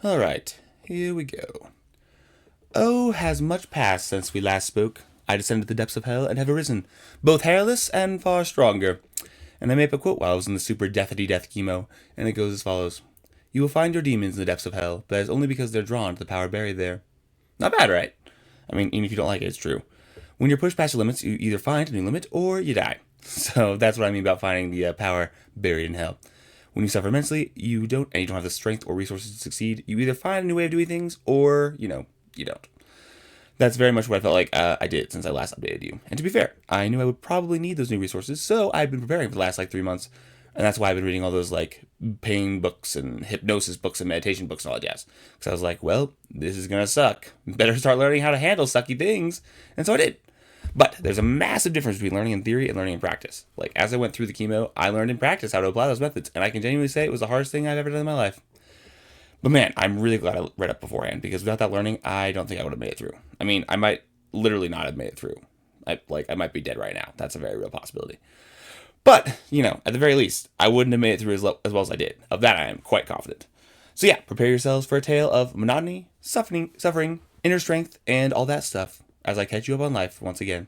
Alright, here we go. Oh, has much passed since we last spoke. I descended the depths of hell and have arisen, both hairless and far stronger. And I made up a quote while I was in the super deathity death chemo, and it goes as follows. You will find your demons in the depths of hell, but that is only because they're drawn to the power buried there. Not bad, right? I mean, even if you don't like it, it's true. When you're pushed past your limits, you either find a new limit or you die. So that's what I mean about finding the power buried in hell. When you suffer immensely, you don't have the strength or resources to succeed. You either find a new way of doing things, or you don't. That's very much what I felt like I did since I last updated you. And to be fair, I knew I would probably need those new resources, so I've been preparing for the last 3 months, and that's why I've been reading all those pain books and hypnosis books and meditation books and all that jazz. Because I was like, well, this is gonna suck. Better start learning how to handle sucky things, and so I did. But there's a massive difference between learning in theory and learning in practice. As I went through the chemo, I learned in practice how to apply those methods, and I can genuinely say it was the hardest thing I've ever done in my life. But man, I'm really glad I read up beforehand, because without that learning, I don't think I would have made it through. I mean, I might literally not have made it through. I might be dead right now. That's a very real possibility. But, at the very least, I wouldn't have made it through as well as I did. Of that, I am quite confident. So yeah, prepare yourselves for a tale of monotony, suffering, inner strength, and all that stuff, as I catch you up on life once again.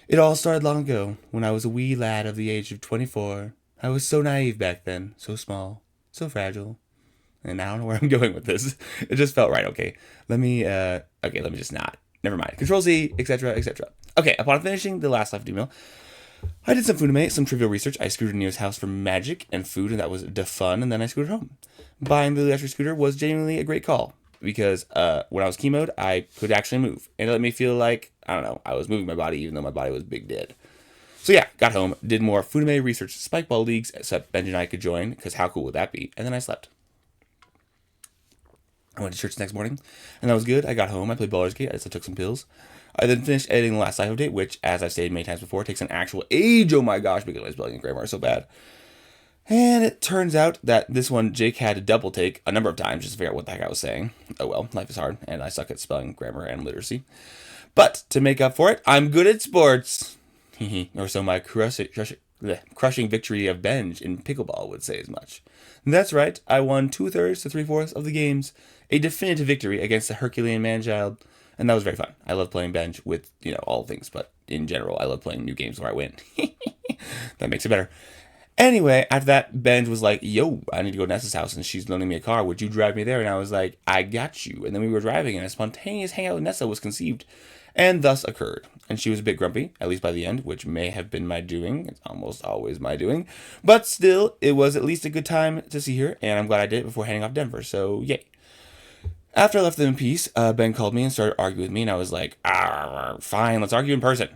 It all started long ago, when I was a wee lad of the age of 24. I was so naive back then, so small, so fragile. And I don't know where I'm going with this. It just felt right. Okay, let me just not. Never mind. Control Z, etc., etc. Okay, upon finishing the last life meal, I did some Funime, some trivial research. I scooted near his house for magic and food, and that was de fun. And then I scooted home. Buying the electric scooter was genuinely a great call, because when I was chemoed, I could actually move, and it let me feel like, I don't know, I was moving my body even though my body was big dead. So yeah, got home, did more Funime research spikeball leagues, except Benji and I could join, because how cool would that be? And then I slept. I went to church the next morning, and that was good. I got home, I played Baldur's Gate, I took some pills. I then finished editing the last life update, which, as I've stated many times before, takes an actual age, oh my gosh, because my spelling and grammar are so bad. And it turns out that this one, Jake had to double take a number of times just to figure out what the heck I was saying. Oh well, life is hard, and I suck at spelling, grammar, and literacy. But, to make up for it, I'm good at sports. Or so my crushing victory of Benj in pickleball would say as much. That's right, I won 2/3 to 3/4 of the games. A definitive victory against the Herculean man-child. And that was very fun. I love playing Benj with, all things, but in general, I love playing new games where I win. That makes it better. Anyway, after that, Benj was like, yo, I need to go to Nessa's house, and she's loaning me a car. Would you drive me there? And I was like, I got you. And then we were driving, and a spontaneous hangout with Nessa was conceived, and thus occurred. And she was a bit grumpy, at least by the end, which may have been my doing. It's almost always my doing. But still, it was at least a good time to see her, and I'm glad I did it before heading off Denver, so yay. After I left them in peace, Ben called me and started arguing with me, and I was like, fine, let's argue in person.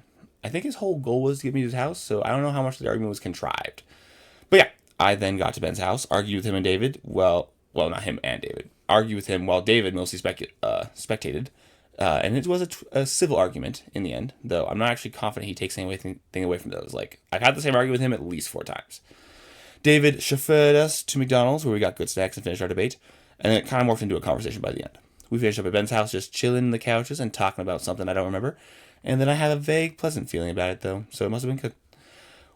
I think his whole goal was to get me to his house, so I don't know how much the argument was contrived. But yeah, I then got to Ben's house, argued with him and David. Well, not him and David. Argued with him while David mostly spectated. And it was a civil argument in the end, though I'm not actually confident he takes anything away from those. I've had the same argument with him at least 4 times. David chauffeured us to McDonald's, where we got good snacks and finished our debate, and then it kind of morphed into a conversation by the end. We finished up at Ben's house, just chilling in the couches and talking about something I don't remember, and then I had a vague, pleasant feeling about it, though, so it must have been good.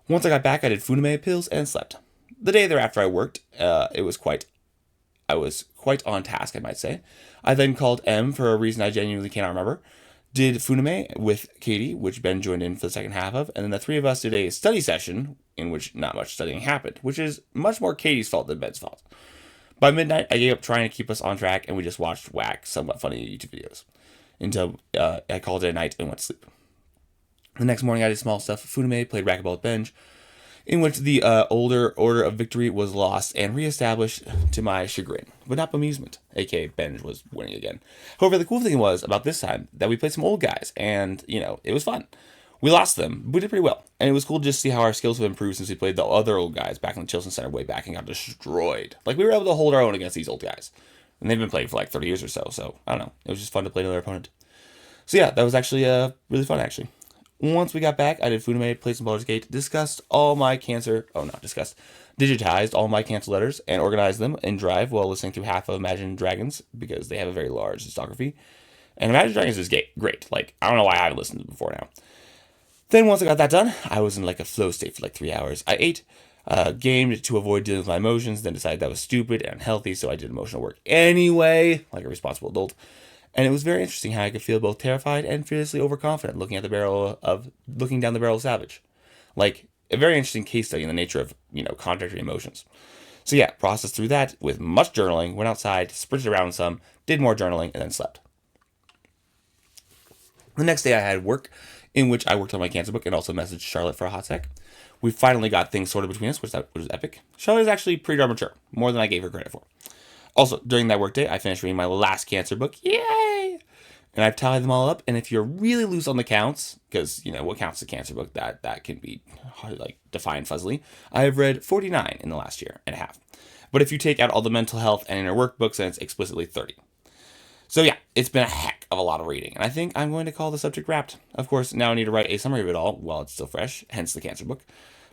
Once I got back, I did Funime pills and slept. The day thereafter I worked, I was quite on task, I might say. I then called M for a reason I genuinely cannot remember. Did Funime with Katie, which Ben joined in for the second half of, and then the 3 of us did a study session in which not much studying happened, which is much more Katie's fault than Ben's fault. By midnight, I gave up trying to keep us on track, and we just watched whack, somewhat funny YouTube videos until I called it a night and went to sleep. The next morning, I did small stuff. Funime played racquetball with Benj, in which the older Order of Victory was lost and reestablished to my chagrin, but not bemusement, aka Benj was winning again. However, the cool thing was, about this time, that we played some old guys, and, it was fun. We lost them, but we did pretty well, and it was cool to just see how our skills have improved since we played the other old guys back in the Chilson Center way back and got destroyed. We were able to hold our own against these old guys, and they've been playing for 30 years or so I don't know, it was just fun to play another opponent. So yeah, that was actually really fun, actually. Once we got back, I did Funime, played some Baldur's Gate, digitized all my cancer letters, and organized them in Drive while listening through half of Imagine Dragons, because they have a very large discography. And Imagine Dragons is great. I don't know why I haven't listened to it before now. Then once I got that done, I was in a flow state for 3 hours. I ate, Gamed to avoid dealing with my emotions, then decided that was stupid and unhealthy, so I did emotional work anyway, like a responsible adult. And it was very interesting how I could feel both terrified and fearlessly overconfident looking down the barrel of Savage. Like a very interesting case study in the nature of, contradictory emotions. So yeah, processed through that with much journaling, went outside, sprinted around some, did more journaling, and then slept. The next day I had work in which I worked on my cancer book and also messaged Charlotte for a hot sec. We finally got things sorted between us, which was epic. Charlotte is actually pretty darn mature, more than I gave her credit for. Also, during that workday, I finished reading my last cancer book. Yay! And I've tallied them all up. And if you're really loose on the counts, because what counts as a cancer book, that can be hard, defined fuzzily. I have read 49 in the last year and a half. But if you take out all the mental health and inner workbooks, then it's explicitly 30. So yeah, it's been a heck of a lot of reading, and I think I'm going to call the subject wrapped. Of course, now I need to write a summary of it all while it's still fresh, hence the cancer book.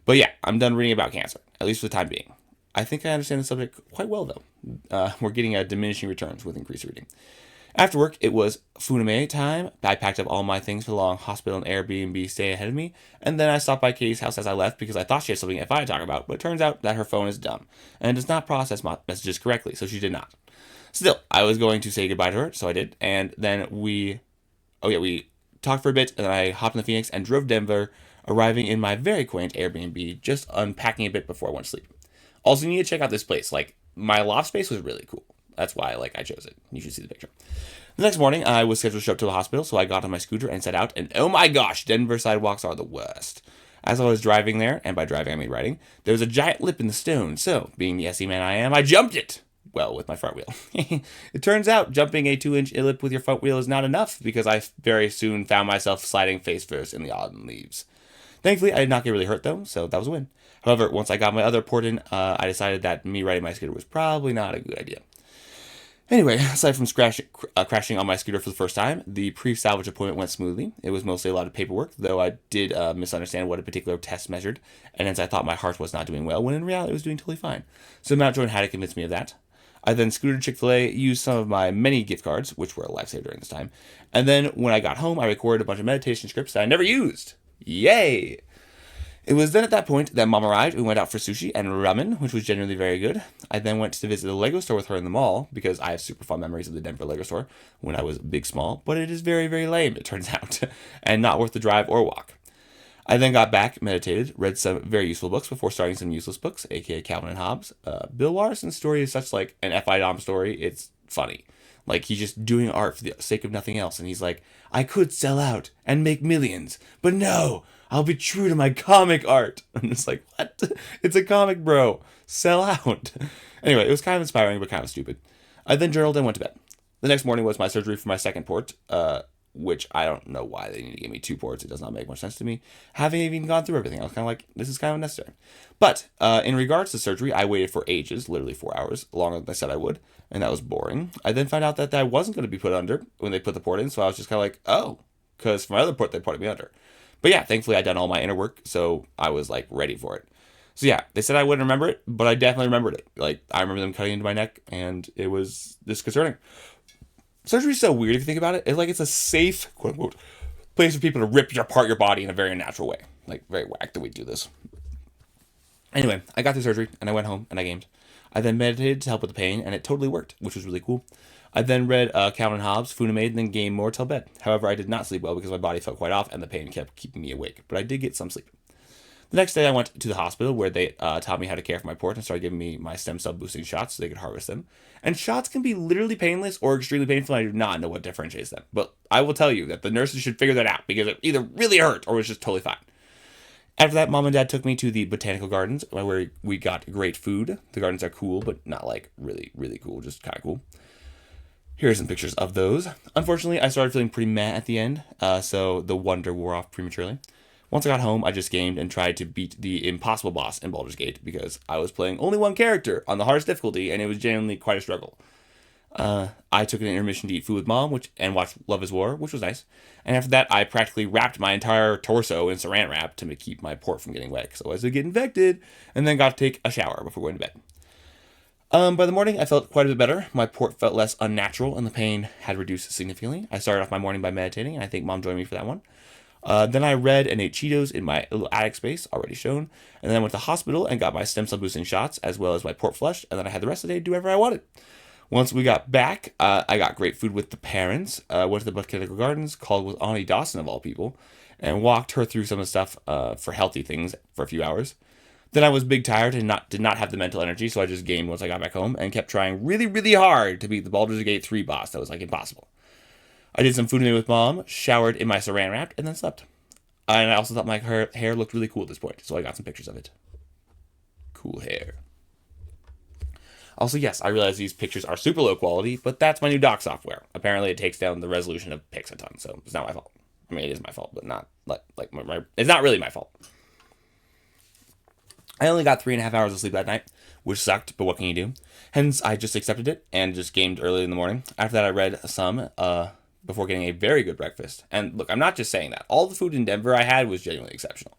But yeah, I'm done reading about cancer, at least for the time being. I think I understand the subject quite well, though. We're getting diminishing returns with increased reading. After work, it was Funame time. I packed up all my things for the long hospital and Airbnb stay ahead of me, and then I stopped by Katie's house as I left because I thought she had something FI to talk about, but it turns out that her phone is dumb and does not process messages correctly, so she did not. Still, I was going to say goodbye to her, so I did, and then we talked for a bit, and then I hopped in the Phoenix and drove Denver, arriving in my very quaint Airbnb, just unpacking a bit before I went to sleep. Also, you need to check out this place. My loft space was really cool. That's why, I chose it. You should see the picture. The next morning, I was scheduled to show up to the hospital, so I got on my scooter and set out, and oh my gosh, Denver sidewalks are the worst. As I was driving there, and by driving I mean riding, there was a giant lip in the stone, so, being the SE man I am, I jumped it! Well, with my front wheel. It turns out jumping a 2-inch lip with your front wheel is not enough, because I very soon found myself sliding face first in the autumn leaves. Thankfully, I did not get really hurt, though, so that was a win. However, once I got my other port in, I decided that me riding my scooter was probably not a good idea. Anyway, aside from crashing on my scooter for the first time, the pre-salvage appointment went smoothly. It was mostly a lot of paperwork, though I did misunderstand what a particular test measured, and hence I thought my heart was not doing well, when in reality it was doing totally fine. So Mountjoy had to convince me of that. I then scooted to Chick-fil-A, used some of my many gift cards, which were a lifesaver during this time, and then when I got home, I recorded a bunch of meditation scripts that I never used. Yay! It was then at that point that Mom arrived. We went out for sushi and ramen, which was genuinely very good. I then went to visit the Lego store with her in the mall, because I have super fond memories of the Denver Lego store when I was big small, but it is very, very lame, it turns out, and not worth the drive or walk. I then got back, meditated, read some very useful books before starting some useless books, aka Calvin and Hobbes. Bill Watterson's story is such an F.I. Dom story, it's funny. He's just doing art for the sake of nothing else, and he's like, I could sell out and make millions, but no! I'll be true to my comic art. I'm just like, what? It's a comic, bro. Sell out. Anyway, it was kind of inspiring, but kind of stupid. I then journaled and went to bed. The next morning was my surgery for my second port, which I don't know why they need to give me 2 ports. It does not make much sense to me. Having even gone through everything, I was kind of like, this is kind of unnecessary. But in regards to surgery, I waited for ages, literally 4 hours, longer than I said I would, and that was boring. I then found out that I wasn't going to be put under when they put the port in, so I was just kind of like, oh, because for my other port, they put me under. But yeah, thankfully I'd done all my inner work, so I was ready for it. So yeah, they said I wouldn't remember it, but I definitely remembered it. I remember them cutting into my neck, and it was disconcerting. Surgery's so weird if you think about it. It's a safe, quote unquote, place for people to rip apart your body in a very natural way. Very whack that we do this. Anyway, I got through surgery, and I went home, and I gamed. I then meditated to help with the pain, and it totally worked, which was really cool. I then read Calvin and Hobbes, Funame, and then gamed more till bed. However, I did not sleep well because my body felt quite off and the pain kept keeping me awake, but I did get some sleep. The next day, I went to the hospital where they taught me how to care for my port and started giving me my stem cell boosting shots so they could harvest them. And shots can be literally painless or extremely painful, and I do not know what differentiates them. But I will tell you that the nurses should figure that out because it either really hurt or was just totally fine. After that, Mom and Dad took me to the botanical gardens where we got great food. The gardens are cool, but not really, really cool, just kind of cool. Here are some pictures of those. Unfortunately, I started feeling pretty meh at the end, so the wonder wore off prematurely. Once I got home, I just gamed and tried to beat the impossible boss in Baldur's Gate because I was playing only one character on the hardest difficulty, and it was genuinely quite a struggle. I took an intermission to eat food with Mom and watch Love is War, which was nice. And after that, I practically wrapped my entire torso in saran wrap to keep my port from getting wet, so as to get infected, and then got to take a shower before going to bed. By the morning, I felt quite a bit better. My port felt less unnatural, and the pain had reduced significantly. I started off my morning by meditating, and I think Mom joined me for that one. Then I read and ate Cheetos in my little attic space, already shown. And then I went to the hospital and got my stem cell boosting shots, as well as my port flush. And then I had the rest of the day to do whatever I wanted. Once we got back, I got great food with the parents. Went to the Botanical Gardens, called with Ani Dawson of all people, and walked her through some of the stuff for healthy things for a few hours. Then I was big tired and did not have the mental energy, so I just gamed once I got back home and kept trying really, really hard to beat the Baldur's Gate 3 boss. That was like impossible. I did some food with mom, showered in my saran wrap, and then slept. And I also thought my hair looked really cool at this point, so I got some pictures of it. Cool hair. Also, yes, I realize these pictures are super low quality, but that's my new doc software. Apparently, it takes down the resolution of pics a ton, so it's not my fault. I mean, it is my fault, but not it's not really my fault. I only got 3.5 hours of sleep that night, which sucked, but what can you do? Hence, I just accepted it and just gamed early in the morning. After that, I read some before getting a very good breakfast. And look, I'm not just saying that. All the food in Denver I had was genuinely exceptional.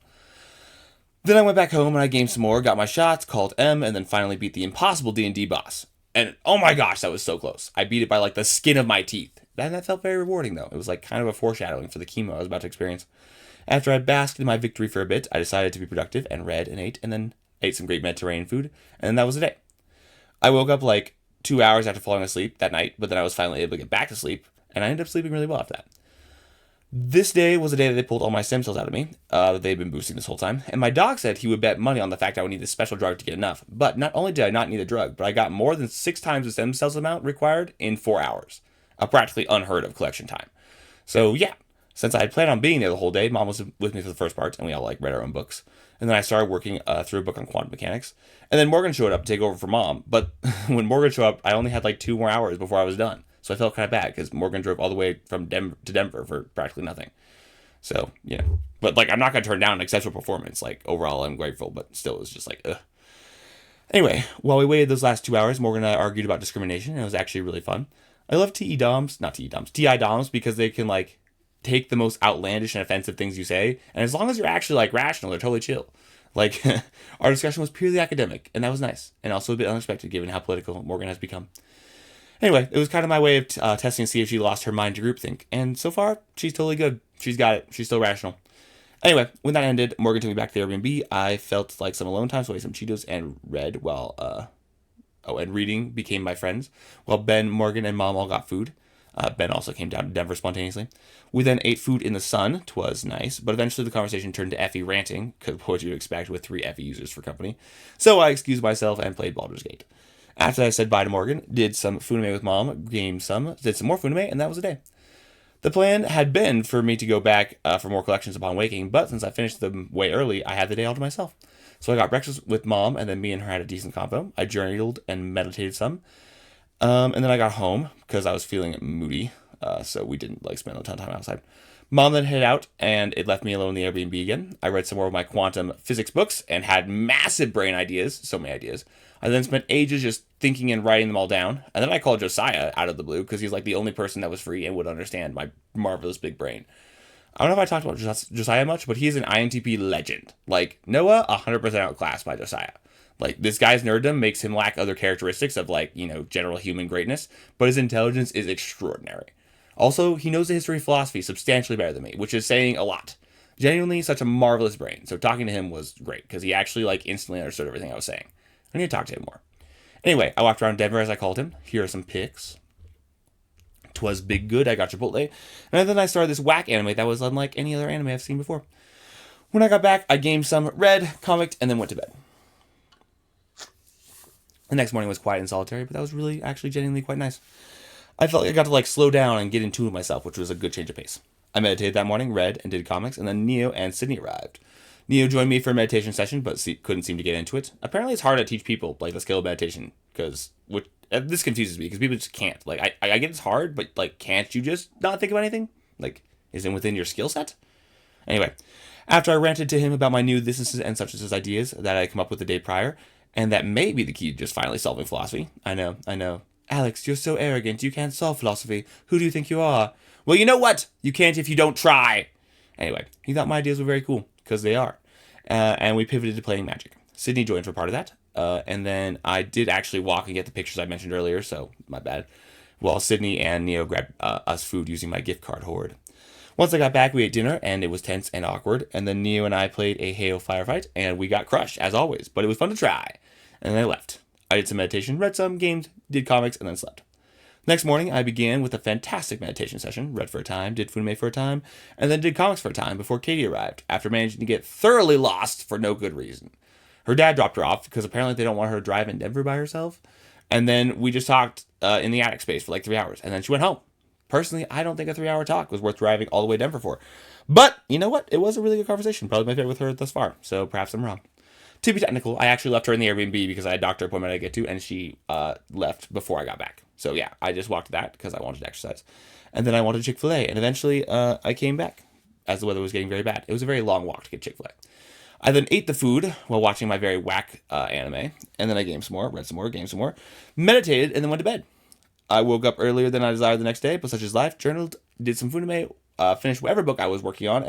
Then I went back home and I gamed some more, got my shots, called M, and then finally beat the impossible D&D boss. And oh my gosh, that was so close. I beat it by like the skin of my teeth. That felt very rewarding though. It was like kind of a foreshadowing for the chemo I was about to experience. After I basked in my victory for a bit, I decided to be productive and read and ate, and then ate some great Mediterranean food, and then that was the day. I woke up like 2 hours after falling asleep that night, but then I was finally able to get back to sleep, and I ended up sleeping really well after that. This day was the day that they pulled all my stem cells out of me, that they'd been boosting this whole time, and my doc said he would bet money on the fact I would need this special drug to get enough. But not only did I not need the drug, but I got more than 6 times the stem cells amount required in 4 hours. A practically unheard of collection time. So yeah, since I had planned on being there the whole day, mom was with me for the first part, and we all like read our own books. And then I started working through a book on quantum mechanics. And then Morgan showed up to take over for mom. But when Morgan showed up, I only had like 2 more hours before I was done. So I felt kind of bad because Morgan drove all the way from Denver to Denver for practically nothing. So, yeah. But like, I'm not going to turn down an exceptional performance. Like, overall, I'm grateful, but still, it's just like, ugh. Anyway, while we waited those last 2 hours, Morgan and I argued about discrimination, and it was actually really fun. I love TI DOMs because they can like take the most outlandish and offensive things you say, and as long as you're actually like rational, they're totally chill. Like, our discussion was purely academic, and that was nice, and also a bit unexpected given how political Morgan has become. Anyway, it was kind of my way of testing to see if she lost her mind to groupthink, and so far, she's totally good. She's got it. She's still rational. Anyway, when that ended, Morgan took me back to the Airbnb. I felt like some alone time, so I ate some Cheetos and read while, and reading became my friends, while Ben, Morgan, and Mom all got food. Ben also came down to Denver spontaneously. We then ate food in the sun. 'Twas nice, but eventually the conversation turned to Effie ranting, because what you'd expect with 3 Effie users for company. So I excused myself and played Baldur's Gate. After I said bye to Morgan, did some Funime with Mom, did some more Funime, and that was the day. The plan had been for me to go back for more collections upon waking, but since I finished them way early, I had the day all to myself. So I got breakfast with Mom, and then me and her had a decent convo. I journaled and meditated some. And then I got home because I was feeling moody, so we didn't like spend a ton of time outside. Mom then headed out, and it left me alone in the Airbnb again. I read some more of my quantum physics books and had massive brain ideas, so many ideas. I then spent ages just thinking and writing them all down, and then I called Josiah out of the blue because he's like the only person that was free and would understand my marvelous big brain. I don't know if I talked about Josiah much, but he's an INTP legend. Like, Noah, 100% outclassed by Josiah. Like, this guy's nerddom makes him lack other characteristics of, like, general human greatness, but his intelligence is extraordinary. Also, he knows the history of philosophy substantially better than me, which is saying a lot. Genuinely, such a marvelous brain. So talking to him was great, because he actually, like, instantly understood everything I was saying. I need to talk to him more. Anyway, I walked around Denver as I called him. Here are some pics. 'Twas big good, I got Chipotle. And then I started this whack anime that was unlike any other anime I've seen before. When I got back, I gamed some, read, comicked, and then went to bed. The next morning was quiet and solitary, but that was really, actually, genuinely quite nice. I felt like I got to, like, slow down and get in tune with myself, which was a good change of pace. I meditated that morning, read, and did comics, and then Neo and Sydney arrived. Neo joined me for a meditation session, but couldn't seem to get into it. Apparently, it's hard to teach people, like, the skill of meditation, because this confuses me, because people just can't. Like, I get it's hard, but, like, can't you just not think about anything? Like, is it within your skill set? Anyway, after I ranted to him about my new thises and such as ideas that I had come up with the day prior, and that may be the key to just finally solving philosophy. I know. Alex, you're so arrogant, you can't solve philosophy. Who do you think you are? Well, you know what? You can't if you don't try. Anyway, he thought my ideas were very cool, because they are. And we pivoted to playing Magic. Sydney joined for part of that. And then I did actually walk and get the pictures I mentioned earlier, so my bad. While Sydney and Neo grabbed us food using my gift card hoard. Once I got back, we ate dinner, and it was tense and awkward. And then Neo and I played a Halo firefight, and we got crushed, as always. But it was fun to try. And then I left. I did some meditation, read some, gamed, did comics, and then slept. Next morning, I began with a fantastic meditation session, read for a time, did Funime for a time, and then did comics for a time before Katie arrived, after managing to get thoroughly lost for no good reason. Her dad dropped her off because apparently they don't want her to drive in Denver by herself. And then we just talked in the attic space for like 3 hours, and then she went home. Personally, I don't think a 3-hour talk was worth driving all the way to Denver for. But, you know what? It was a really good conversation. Probably my favorite with her thus far, so perhaps I'm wrong. To be technical, I actually left her in the Airbnb because I had a doctor appointment I had to get to, and she left before I got back. So yeah, I just walked that because I wanted to exercise. And then I wanted Chick-fil-A, and eventually I came back as the weather was getting very bad. It was a very long walk to get Chick-fil-A. I then ate the food while watching my very whack anime, and then I gamed some more, read some more, gamed some more, meditated, and then went to bed. I woke up earlier than I desired the next day, but such is life, journaled, did some Funime, finished whatever book I was working on,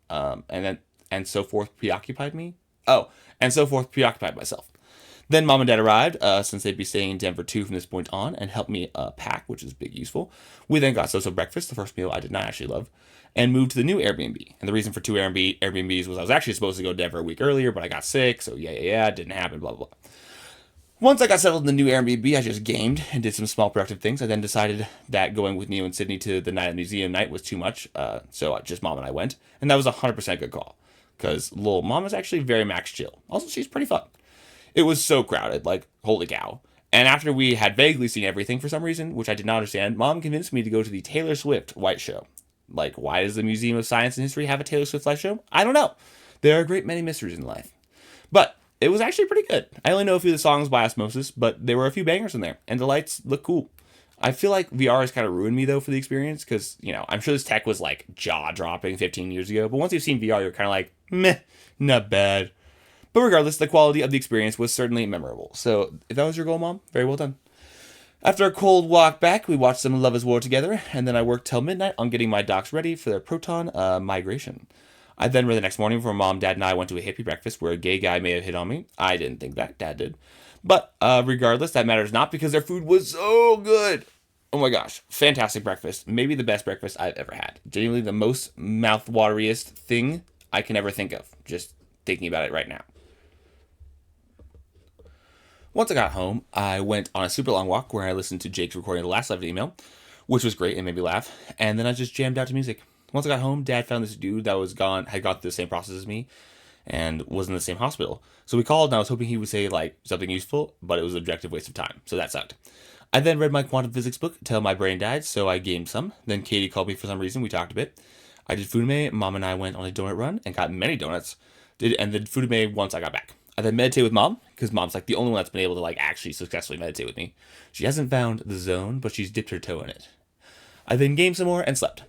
and so forth preoccupied me. And so forth preoccupied myself. Then Mom and Dad arrived, since they'd be staying in Denver too from this point on, and helped me pack, which is big useful. We then got so breakfast, the first meal I did not actually love, and moved to the new Airbnb. And the reason for 2 Airbnbs was I was actually supposed to go to Denver a week earlier, but I got sick, so yeah, it didn't happen, blah, blah, blah. Once I got settled in the new Airbnb, I just gamed and did some small productive things. I then decided that going with Neo and Sydney to the Night of the Museum night was too much, so just Mom and I went. And that was a 100% good call, because lol, Mom is actually very max chill. Also, she's pretty fun. It was so crowded, like, holy cow. And after we had vaguely seen everything for some reason, which I did not understand, Mom convinced me to go to the Taylor Swift White Show. Like, why does the Museum of Science and History have a Taylor Swift live show? I don't know. There are a great many mysteries in life. But it was actually pretty good. I only know a few of the songs by osmosis, but there were a few bangers in there, and the lights look cool. I feel like VR has kind of ruined me, though, for the experience, because, I'm sure this tech was, like, jaw-dropping 15 years ago, but once you've seen VR, you're kind of like, meh, not bad. But regardless, the quality of the experience was certainly memorable. So if that was your goal, Mom, very well done. After a cold walk back, we watched some Love is War together, and then I worked till midnight on getting my docs ready for their proton migration. I then read the next morning before Mom, Dad, and I went to a hippie breakfast where a gay guy may have hit on me. I didn't think that. Dad did. But regardless, that matters not because their food was so good. Oh my gosh. Fantastic breakfast. Maybe the best breakfast I've ever had. Genuinely the most mouth-wateriest thing I can ever think of. Just thinking about it right now. Once I got home, I went on a super long walk where I listened to Jake's recording of the last live email, which was great and made me laugh, and then I just jammed out to music. Once I got home, Dad found this dude that had gone through the same process as me, and was in the same hospital. So we called, and I was hoping he would say, like, something useful, but it was an objective waste of time, so that sucked. I then read my quantum physics book till my brain died, so I gamed some. Then Katie called me for some reason, we talked a bit. I did Funime, Mom and I went on a donut run, and got many donuts, and then Funime once I got back. I then meditated with Mom, because Mom's like the only one that's been able to like actually successfully meditate with me. She hasn't found the zone, but she's dipped her toe in it. I then gamed some more and slept.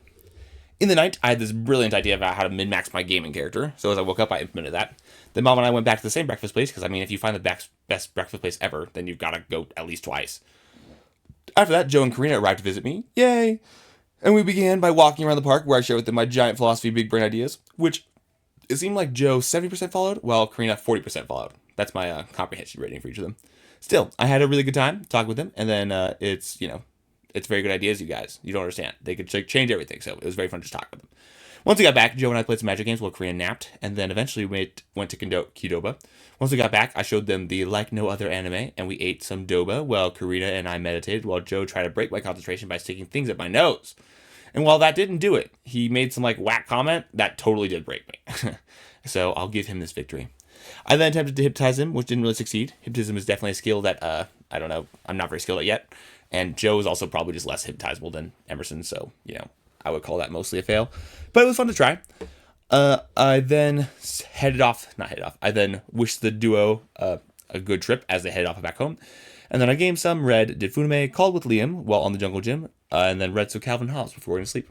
In the night, I had this brilliant idea about how to min-max my gaming character, so as I woke up, I implemented that. Then Mom and I went back to the same breakfast place, because if you find the best breakfast place ever, then you've got to go at least twice. After that, Joe and Karina arrived to visit me. Yay! And we began by walking around the park, where I shared with them my giant philosophy big brain ideas, which it seemed like Joe 70% followed, while Karina 40% followed. That's my comprehension rating for each of them. Still, I had a really good time talking with them, and then it's very good ideas, you guys. You don't understand. They could change everything, so it was very fun to just talk with them. Once we got back, Joe and I played some magic games while Karina napped, and then eventually we went to Qdoba. Once we got back, I showed them the Like No Other anime, and we ate some doba while Karina and I meditated, while Joe tried to break my concentration by sticking things at my nose. And while that didn't do it, he made some whack comment that totally did break me. So I'll give him this victory. I then attempted to hypnotize him, which didn't really succeed. Hypnotism is definitely a skill that, I don't know, I'm not very skilled at yet. And Joe is also probably just less hypnotizable than Emerson, so, I would call that mostly a fail. But it was fun to try. I then I then wished the duo a good trip as they headed off back home. And then I gamed some, read, did Funime, called with Liam while on the jungle gym, and then read some Calvin Hobbes before going to sleep.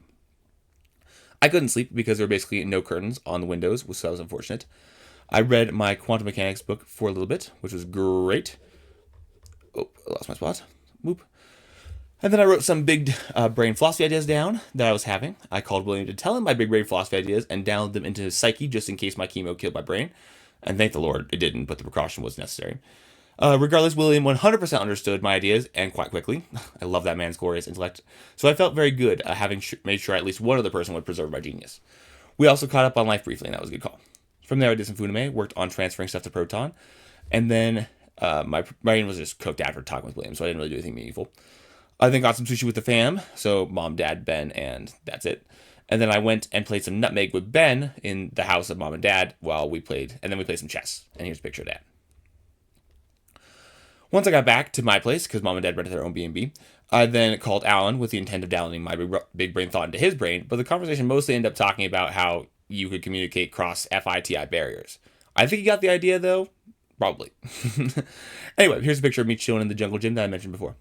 I couldn't sleep because there were basically no curtains on the windows, so that was unfortunate. I read my quantum mechanics book for a little bit, which was great. Oh, I lost my spot. Whoop. And then I wrote some big brain philosophy ideas down that I was having. I called William to tell him my big brain philosophy ideas and download them into his psyche just in case my chemo killed my brain. And thank the Lord it didn't, but the precaution was necessary. Regardless, William 100% understood my ideas, and quite quickly. I love that man's glorious intellect. So I felt very good having made sure at least one other person would preserve my genius. We also caught up on life briefly, and that was a good call. From there, I did some Funime, worked on transferring stuff to Proton, and then my brain was just cooked after talking with William, so I didn't really do anything meaningful. I then got some sushi with the fam, so mom, dad, Ben, and that's it. And then I went and played some Nutmeg with Ben in the house of mom and dad while we played, and then we played some chess. And here's a picture of that. Once I got back to my place, because mom and dad rented their own B&B, I then called Alan with the intent of downloading my big brain thought into his brain, but the conversation mostly ended up talking about how you could communicate cross FITI barriers. I think he got the idea, though. Probably. Anyway, here's a picture of me chilling in the jungle gym that I mentioned before.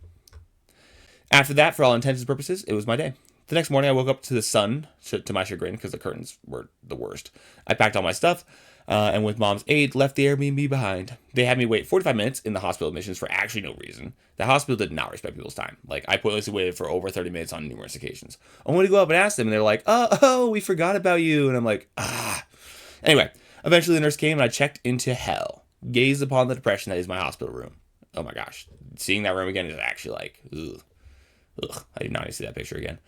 After that, for all intents and purposes, it was my day. The next morning, I woke up to the sun, to my chagrin, because the curtains were the worst. I packed all my stuff, and with mom's aid, left the Airbnb behind. They had me wait 45 minutes in the hospital admissions for actually no reason. The hospital did not respect people's time. Like, I pointlessly waited for over 30 minutes on numerous occasions. Only to go up and ask them, and they're like, oh, we forgot about you. And I'm like, ah. Anyway, eventually the nurse came, and I checked into hell. Gazed upon the depression that is my hospital room. Oh my gosh. Seeing that room again is actually like, ugh. Ugh, I did not need to see that picture again.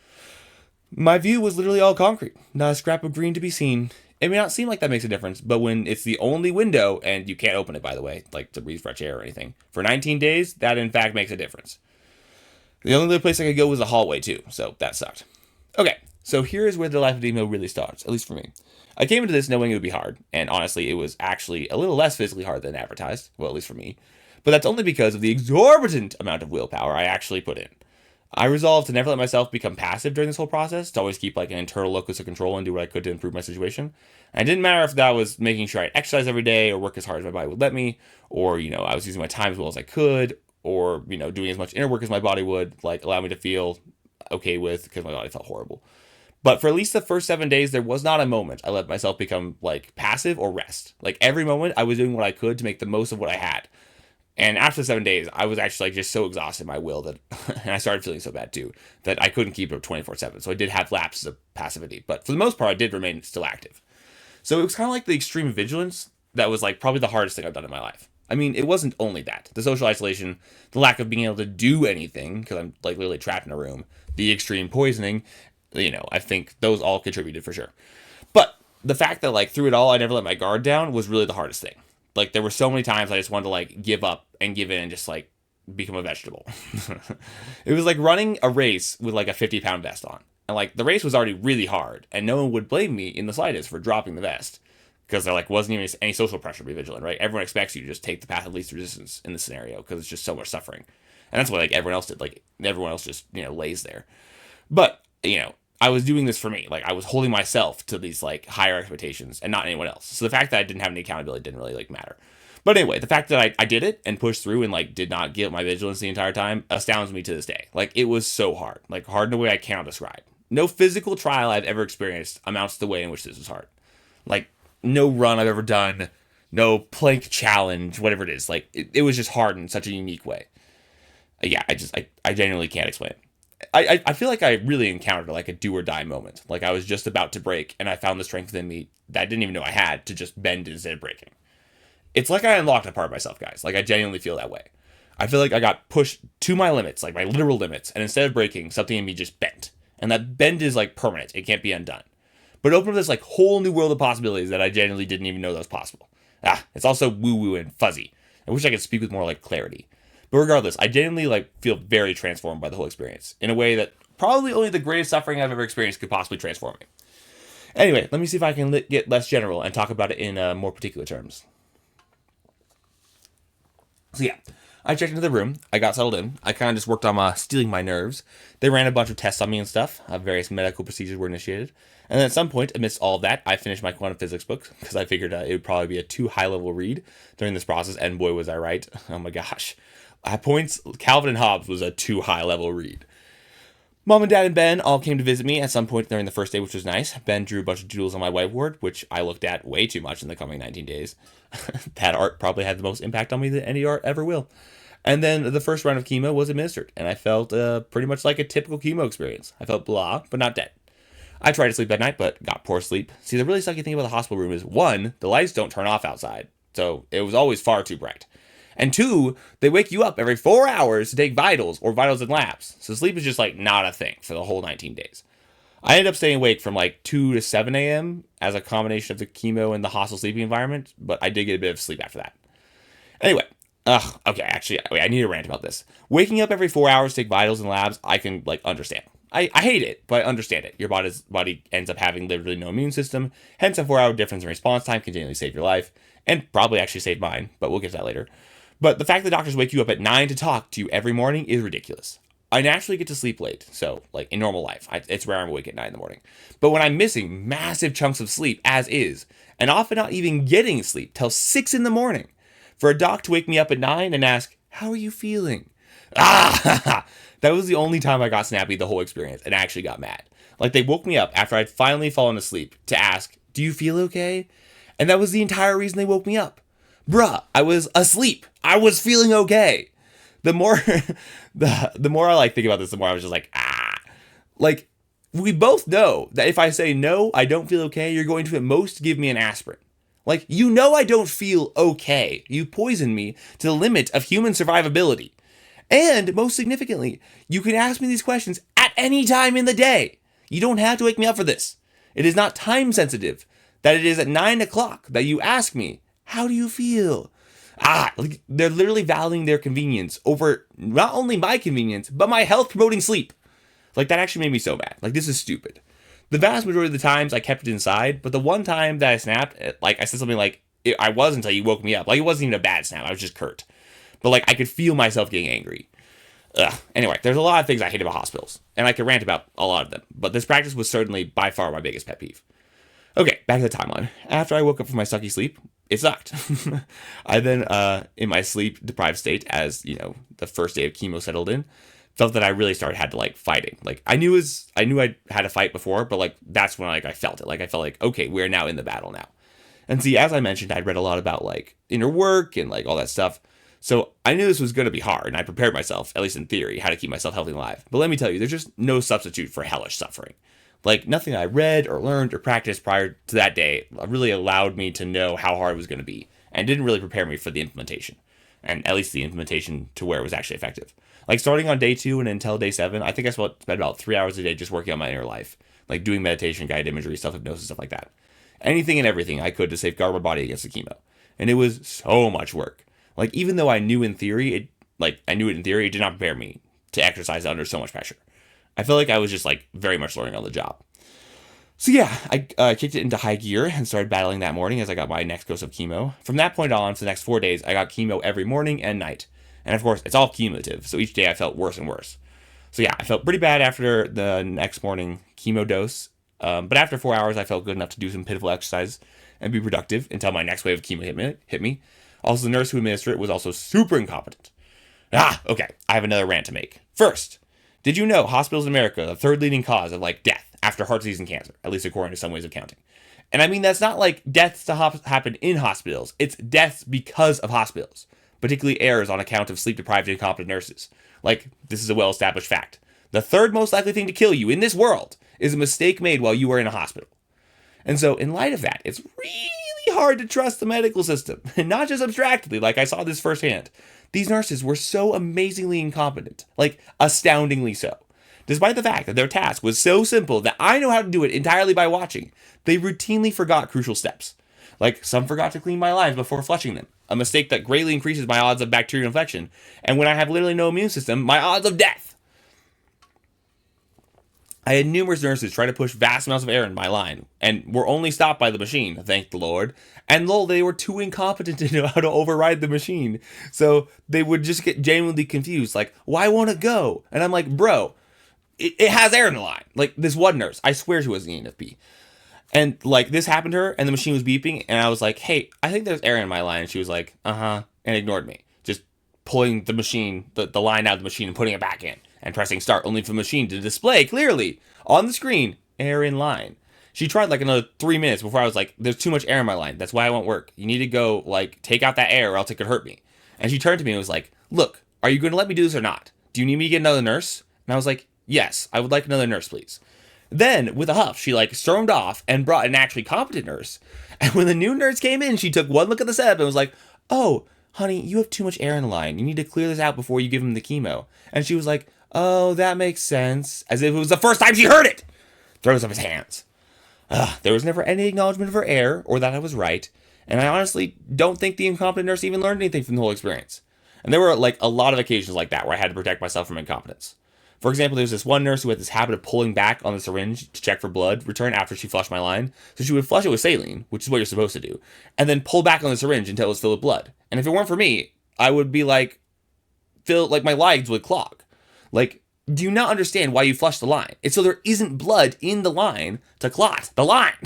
My view was literally all concrete. Not a scrap of green to be seen. It may not seem like that makes a difference, but when it's the only window, and you can't open it, by the way, like to breathe fresh air or anything, for 19 days, that in fact makes a difference. The only other place I could go was the hallway too, so that sucked. Okay, so here is where the life of Demo really starts, at least for me. I came into this knowing it would be hard, and honestly, it was actually a little less physically hard than advertised, well, at least for me. But that's only because of the exorbitant amount of willpower I actually put in. I resolved to never let myself become passive during this whole process, to always keep like an internal locus of control and do what I could to improve my situation. And it didn't matter if that was making sure I exercise every day or work as hard as my body would let me, or, I was using my time as well as I could, or, doing as much inner work as my body would, like, allow me to feel okay with, because my body felt horrible. But for at least the first 7 days, there was not a moment I let myself become, like, passive or rest. Like, every moment, I was doing what I could to make the most of what I had. And after 7 days, I was actually like just so exhausted in my will that, and I started feeling so bad too, that I couldn't keep it up 24/7. So I did have lapses of passivity, but for the most part, I did remain still active. So it was kind of like the extreme vigilance that was like probably the hardest thing I've done in my life. I mean, it wasn't only that. The social isolation, the lack of being able to do anything, because I'm like literally trapped in a room, the extreme poisoning, I think those all contributed for sure. But the fact that like through it all, I never let my guard down was really the hardest thing. Like, there were so many times I just wanted to, like, give up and give in and just, like, become a vegetable. It was like running a race with, like, a 50-pound vest on. And, like, the race was already really hard, and no one would blame me in the slightest for dropping the vest. Because there, like, wasn't even any social pressure to be vigilant, right? Everyone expects you to just take the path of least resistance in this scenario, because it's just so much suffering. And that's what, like, everyone else did. Like, everyone else just, lays there. But, I was doing this for me. Like, I was holding myself to these, like, higher expectations and not anyone else. So the fact that I didn't have any accountability didn't really, like, matter. But anyway, the fact that I did it and pushed through and, like, did not give up my vigilance the entire time astounds me to this day. Like, it was so hard. Like, hard in a way I cannot describe. No physical trial I've ever experienced amounts to the way in which this was hard. Like, no run I've ever done, no plank challenge, whatever it is. Like, it was just hard in such a unique way. Yeah, I genuinely can't explain it. I feel like I really encountered like a do or die moment. Like I was just about to break and I found the strength within me that I didn't even know I had to just bend instead of breaking. It's like I unlocked a part of myself, guys. Like I genuinely feel that way. I feel like I got pushed to my limits, like my literal limits. And instead of breaking, something in me just bent. And that bend is like permanent. It can't be undone. But it opened up this like whole new world of possibilities that I genuinely didn't even know that was possible. It's also woo-woo and fuzzy. I wish I could speak with more like clarity. But regardless, I genuinely like feel very transformed by the whole experience in a way that probably only the greatest suffering I've ever experienced could possibly transform me. Anyway, let me see if I can get less general and talk about it in more particular terms. So yeah, I checked into the room. I got settled in. I kind of just worked on stealing my nerves. They ran a bunch of tests on me and stuff. Various medical procedures were initiated. And then at some point, amidst all of that, I finished my quantum physics book because I figured it would probably be a too high-level read during this process. And boy, was I right. Oh my gosh. At points, Calvin and Hobbes was a too high-level read. Mom and Dad and Ben all came to visit me at some point during the first day, which was nice. Ben drew a bunch of doodles on my whiteboard, which I looked at way too much in the coming 19 days. That art probably had the most impact on me that any art ever will. And then the first round of chemo was administered, and I felt pretty much like a typical chemo experience. I felt blah, but not dead. I tried to sleep at night, but got poor sleep. See, the really sucky thing about the hospital room is, one, the lights don't turn off outside, so it was always far too bright. And two, they wake you up every 4 hours to take vitals or vitals and labs. So sleep is just like not a thing for the whole 19 days. I ended up staying awake from like 2 to 7 a.m. as a combination of the chemo and the hostile sleeping environment, but I did get a bit of sleep after that. Anyway, okay, actually, wait, I need to rant about this. Waking up every 4 hours to take vitals and labs, I can like understand. I hate it, but I understand it. Your body ends up having literally no immune system, hence a 4-hour difference in response time can genuinely save your life, and probably actually save mine, but we'll get to that later. But the fact that doctors wake you up at 9 to talk to you every morning is ridiculous. I naturally get to sleep late, so like in normal life, it's rare I'm awake at 9 in the morning. But when I'm missing massive chunks of sleep as is, and often not even getting sleep till 6 in the morning, for a doc to wake me up at 9 and ask, "How are you feeling?" That was the only time I got snappy the whole experience and actually got mad. Like they woke me up after I'd finally fallen asleep to ask, "Do you feel okay?" And that was the entire reason they woke me up. Bruh, I was asleep. I was feeling okay. The more the more I like think about this, the more I was just like, Like, we both know that if I say no, I don't feel okay, you're going to at most give me an aspirin. Like, you know I don't feel okay. You poison me to the limit of human survivability. And, most significantly, you can ask me these questions at any time in the day. You don't have to wake me up for this. It is not time sensitive that it is at 9 o'clock that you ask me, "How do you feel?" Like, they're literally valuing their convenience over not only my convenience, but my health promoting sleep. Like, that actually made me so mad. Like, this is stupid. The vast majority of the times I kept it inside, but the one time that I snapped, like, I said something like, I was until you woke me up. Like, it wasn't even a bad snap. I was just curt. But, like, I could feel myself getting angry. Anyway, there's a lot of things I hate about hospitals, and I could rant about a lot of them. But this practice was certainly by far my biggest pet peeve. Okay, back to the timeline. After I woke up from my sucky sleep, it sucked. I then, in my sleep-deprived state, as, you know, the first day of chemo settled in, felt that I really had to, like, fighting. Like, I knew I had to fight before, but, like, that's when, like, I felt it. Like, I felt like, okay, we're now in the battle now. And see, as I mentioned, I'd read a lot about, like, inner work and, like, all that stuff. So I knew this was going to be hard, and I prepared myself, at least in theory, how to keep myself healthy and alive. But let me tell you, there's just no substitute for hellish suffering. Like, nothing I read or learned or practiced prior to that day really allowed me to know how hard it was going to be, and didn't really prepare me for the implementation. And at least the implementation to where it was actually effective. Like, starting on day 2 and until day 7, I think I spent about 3 hours a day just working on my inner life. Like, doing meditation, guided imagery, self-hypnosis, stuff like that. Anything and everything I could to safeguard my body against the chemo. And it was so much work. Like, even though I knew in theory, it did not prepare me to exercise under so much pressure. I felt like I was just, like, very much learning on the job. So yeah, I kicked it into high gear and started battling that morning as I got my next dose of chemo. From that point on, for the next 4 days, I got chemo every morning and night. And of course, it's all cumulative, so each day I felt worse and worse. So yeah, I felt pretty bad after the next morning chemo dose. But after 4 hours, I felt good enough to do some pitiful exercise and be productive until my next wave of chemo hit me. Also, the nurse who administered it was also super incompetent. Okay, I have another rant to make. First, did you know hospitals in America are the third leading cause of, like, death after heart disease and cancer, at least according to some ways of counting? And I mean, that's not like deaths to happen in hospitals. It's deaths because of hospitals, particularly errors on account of sleep-deprived and incompetent nurses. Like, this is a well-established fact. The third most likely thing to kill you in this world is a mistake made while you were in a hospital. And so, in light of that, it's really hard to trust the medical system, and not just abstractly, like I saw this firsthand. These nurses were so amazingly incompetent, like astoundingly so. Despite the fact that their task was so simple that I know how to do it entirely by watching, they routinely forgot crucial steps. Like, some forgot to clean my lines before flushing them, a mistake that greatly increases my odds of bacterial infection, and when I have literally no immune system, my odds of death. I had numerous nurses try to push vast amounts of air in my line, and were only stopped by the machine, thank the Lord. And lol, they were too incompetent to know how to override the machine. So they would just get genuinely confused, like, why won't it go? And I'm like, bro, it has air in the line. Like, this one nurse, I swear she was an ENFP. And, like, this happened to her, and the machine was beeping, and I was like, hey, I think there's air in my line. And she was like, and ignored me. Just pulling the machine, the line out of the machine and putting it back in. And pressing start, only for the machine to display clearly on the screen, air in line. She tried like another 3 minutes before I was like, there's too much air in my line. That's why it won't work. You need to go, like, take out that air or else it could hurt me. And she turned to me and was like, look, are you going to let me do this or not? Do you need me to get another nurse? And I was like, yes, I would like another nurse, please. Then, with a huff, she, like, stormed off and brought an actually competent nurse. And when the new nurse came in, she took one look at the setup and was like, oh, honey, you have too much air in the line. You need to clear this out before you give him the chemo. And she was like, oh, that makes sense. As if it was the first time she heard it. Throws up his hands. There was never any acknowledgement of her error or that I was right. And I honestly don't think the incompetent nurse even learned anything from the whole experience. And there were like a lot of occasions like that where I had to protect myself from incompetence. For example, there was this one nurse who had this habit of pulling back on the syringe to check for blood return after she flushed my line. So she would flush it with saline, which is what you're supposed to do, and then pull back on the syringe until it was filled with blood. And if it weren't for me, I would be like, my legs would clog. Like, do you not understand why you flush the line? It's so there isn't blood in the line to clot the line.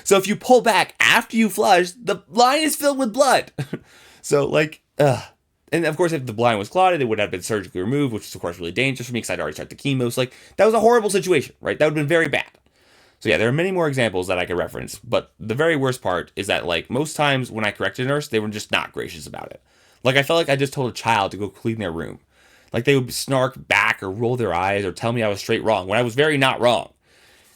So if you pull back after you flush, the line is filled with blood. So and of course, if the line was clotted, it would have been surgically removed, which is of course really dangerous for me because I'd already started the chemo. So that was a horrible situation, right? That would have been very bad. So yeah, there are many more examples that I could reference, but the very worst part is that most times when I corrected a nurse, they were just not gracious about it. I felt like I just told a child to go clean their room. They would snark back or roll their eyes or tell me I was straight wrong when I was very not wrong.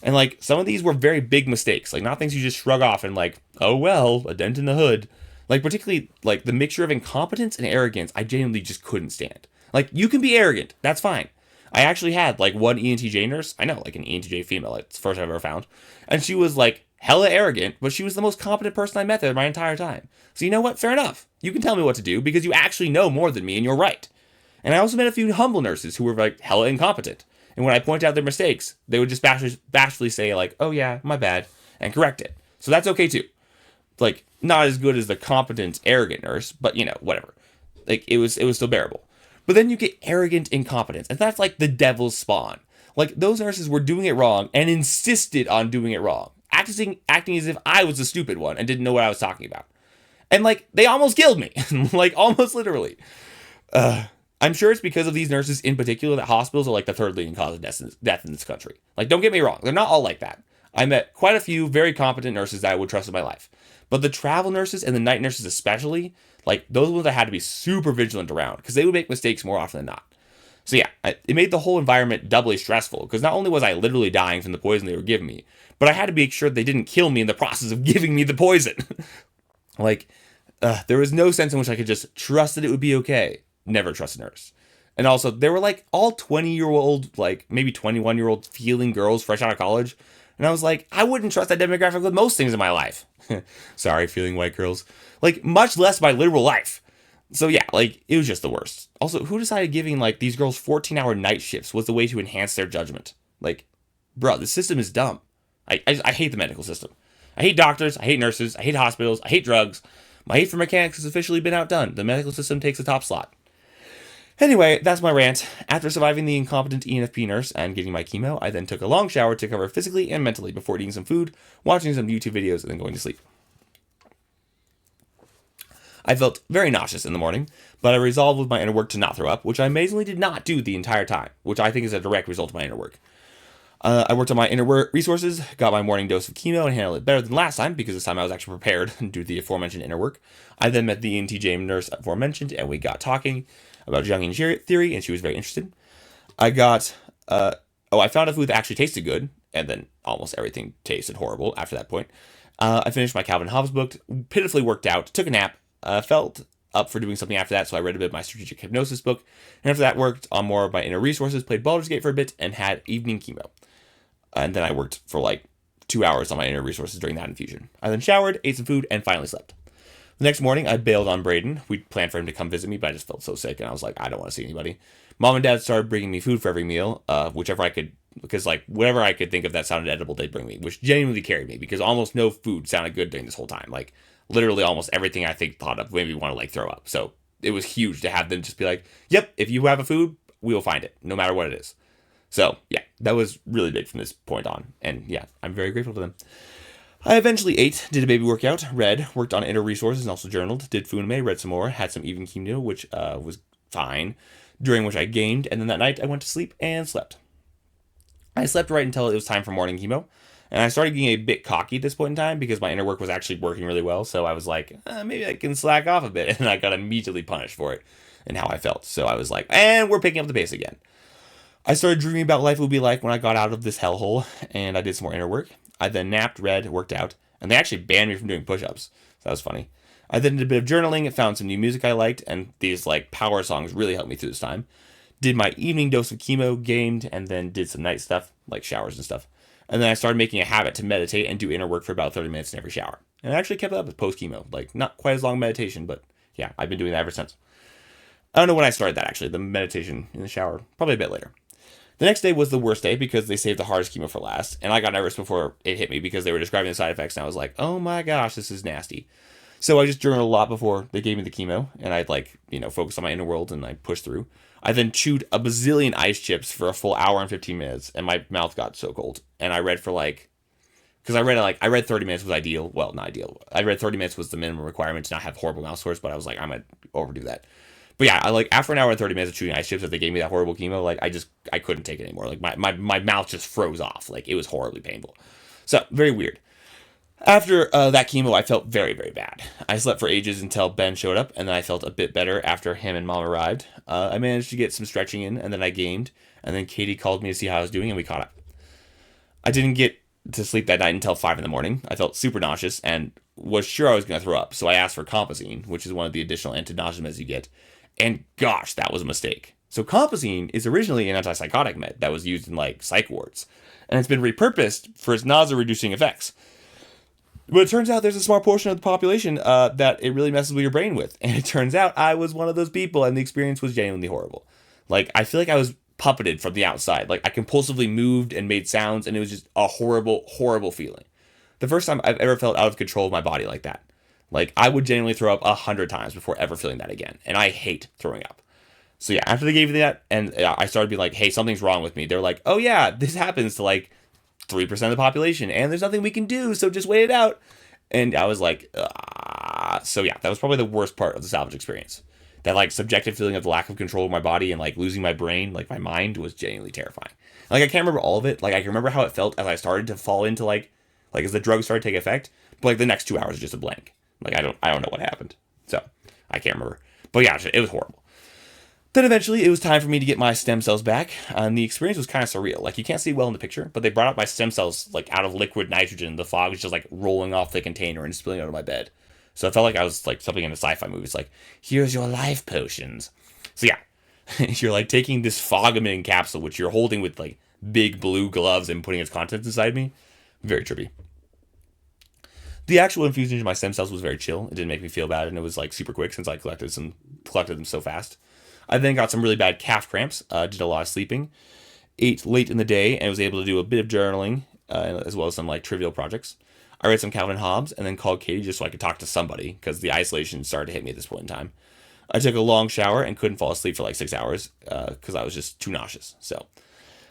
And some of these were very big mistakes, not things you just shrug off and oh well, a dent in the hood. Particularly the mixture of incompetence and arrogance, I genuinely just couldn't stand. You can be arrogant, that's fine. I actually had one ENTJ nurse, I know, an ENTJ female, it's the first I've ever found. And she was hella arrogant, but she was the most competent person I met there my entire time. So you know what? Fair enough. You can tell me what to do because you actually know more than me and you're right. And I also met a few humble nurses who were hella incompetent. And when I point out their mistakes, they would just bashfully say oh yeah, my bad, and correct it. So that's okay too. Not as good as the competent, arrogant nurse, but whatever. It was still bearable. But then you get arrogant incompetence, and that's the devil's spawn. Those nurses were doing it wrong and insisted on doing it wrong. Acting as if I was the stupid one and didn't know what I was talking about. And they almost killed me. Almost literally. I'm sure it's because of these nurses in particular that hospitals are the third leading cause of death in this country. Don't get me wrong, they're not all like that. I met quite a few very competent nurses that I would trust in my life. But the travel nurses and the night nurses especially, those ones I had to be super vigilant around because they would make mistakes more often than not. So yeah, it made the whole environment doubly stressful because not only was I literally dying from the poison they were giving me, but I had to make sure they didn't kill me in the process of giving me the poison. There was no sense in which I could just trust that it would be okay. Never trust a nurse. And also, they were all 20-year-old, maybe 21-year-old feeling girls fresh out of college. And I was I wouldn't trust that demographic with most things in my life. Sorry, feeling white girls. Much less my literal life. So yeah, it was just the worst. Also, who decided giving, these girls 14-hour night shifts was the way to enhance their judgment? Bro, the system is dumb. I hate the medical system. I hate doctors, I hate nurses, I hate hospitals, I hate drugs. My hate for mechanics has officially been outdone. The medical system takes the top slot. Anyway, that's my rant. After surviving the incompetent ENFP nurse and getting my chemo, I then took a long shower to recover physically and mentally before eating some food, watching some YouTube videos, and then going to sleep. I felt very nauseous in the morning, but I resolved with my inner work to not throw up, which I amazingly did not do the entire time, which I think is a direct result of my inner work. I worked on my inner resources, got my morning dose of chemo, and handled it better than last time because this time I was actually prepared due to the aforementioned inner work. I then met the ENTJ nurse aforementioned, and we got talking about Jungian theory, and she was very interested. I found a food that actually tasted good, and then almost everything tasted horrible after that point. I finished my Calvin Hobbes book, pitifully worked out, took a nap, felt up for doing something after that, so I read a bit of my strategic hypnosis book, and after that worked on more of my inner resources, played Baldur's Gate for a bit, and had evening chemo. And then I worked for 2 hours on my inner resources during that infusion. I then showered, ate some food, and finally slept. The next morning, I bailed on Braden. We planned for him to come visit me, but I just felt so sick, and I was I don't want to see anybody. Mom and Dad started bringing me food for every meal, whichever I could, because whatever I could think of that sounded edible, they'd bring me, which genuinely carried me, because almost no food sounded good during this whole time. Literally almost everything I think thought of made me want to throw up. So it was huge to have them just be yep, if you have a food, we will find it, no matter what it is. So yeah, that was really big from this point on. And yeah, I'm very grateful to them. I eventually ate, did a baby workout, read, worked on inner resources, and also journaled, did Funime, read some more, had some even chemo, which was fine, during which I gained, and then that night I went to sleep and slept. I slept right until it was time for morning chemo, and I started getting a bit cocky at this point in time because my inner work was actually working really well, so I was maybe I can slack off a bit, and I got immediately punished for it and how I felt. So I was and we're picking up the pace again. I started dreaming about life would be like when I got out of this hellhole, and I did some more inner work. I then napped, read, worked out, and they actually banned me from doing push-ups. So that was funny. I then did a bit of journaling and found some new music I liked, and these like power songs really helped me through this time. Did my evening dose of chemo, gamed, and then did some night stuff, like showers and stuff. And then I started making a habit to meditate and do inner work for about 30 minutes in every shower. And I actually kept it up with post chemo. Like, not quite as long meditation, but yeah, I've been doing that ever since. I don't know when I started that, actually, the meditation in the shower. Probably a bit later. The next day was the worst day because they saved the hardest chemo for last. And I got nervous before it hit me because they were describing the side effects. And I was like, oh my gosh, this is nasty. So I just journaled a lot before they gave me the chemo. And I'd focus on my inner world and I pushed through. I then chewed a bazillion ice chips for a full hour and 15 minutes. And my mouth got so cold. And I read for because I read 30 minutes was ideal. Well, not ideal. I read 30 minutes was the minimum requirement to not have horrible mouth sores. But I was like, I'm going to overdo that. But yeah, after an hour and 30 minutes of chewing ice chips that they gave me that horrible chemo, I couldn't take it anymore. Like my mouth just froze off. Like it was horribly painful. So very weird. After that chemo, I felt very, very bad. I slept for ages until Ben showed up, and then I felt a bit better after him and Mom arrived. I managed to get some stretching in, and then I gamed, and then Katie called me to see how I was doing, and we caught up. I didn't get to sleep that night until 5 in the morning. I felt super nauseous and was sure I was going to throw up, so I asked for Compazine, which is one of the additional anti-nausea meds you get. And gosh, that was a mistake. So Compazine is originally an antipsychotic med that was used in psych wards, and it's been repurposed for its nausea-reducing effects. But it turns out there's a small portion of the population that it really messes with your brain with, and it turns out I was one of those people, and the experience was genuinely horrible. I feel like I was puppeted from the outside. I compulsively moved and made sounds, and it was just a horrible, horrible feeling. The first time I've ever felt out of control of my body like that. I would genuinely throw up 100 times before ever feeling that again. And I hate throwing up. So yeah, after they gave me that, and I started being like, hey, something's wrong with me. They're like, oh yeah, this happens to 3% of the population, and there's nothing we can do, so just wait it out. And I was like, ah. So yeah, that was probably the worst part of the salvage experience. That subjective feeling of lack of control of my body and losing my brain, my mind was genuinely terrifying. I can't remember all of it. I can remember how it felt as I started to fall into as the drugs started to take effect. But the next 2 hours is just a blank. I don't know what happened. So I can't remember. But yeah, it was horrible. Then eventually it was time for me to get my stem cells back. And the experience was kind of surreal. You can't see well in the picture, but they brought out my stem cells out of liquid nitrogen. The fog was just rolling off the container and spilling out of my bed. So it felt like I was something in a sci-fi movie. It's here's your life potions. So yeah, you're taking this fog emitting capsule, which you're holding with big blue gloves and putting its contents inside me. Very trippy. The actual infusion into my stem cells was very chill. It didn't make me feel bad, and it was super quick since I collected them so fast. I then got some really bad calf cramps. Did a lot of sleeping, ate late in the day, and was able to do a bit of journaling as well as some trivial projects. I read some Calvin Hobbes and then called Katie just so I could talk to somebody because the isolation started to hit me at this point in time. I took a long shower and couldn't fall asleep for 6 hours because I was just too nauseous. So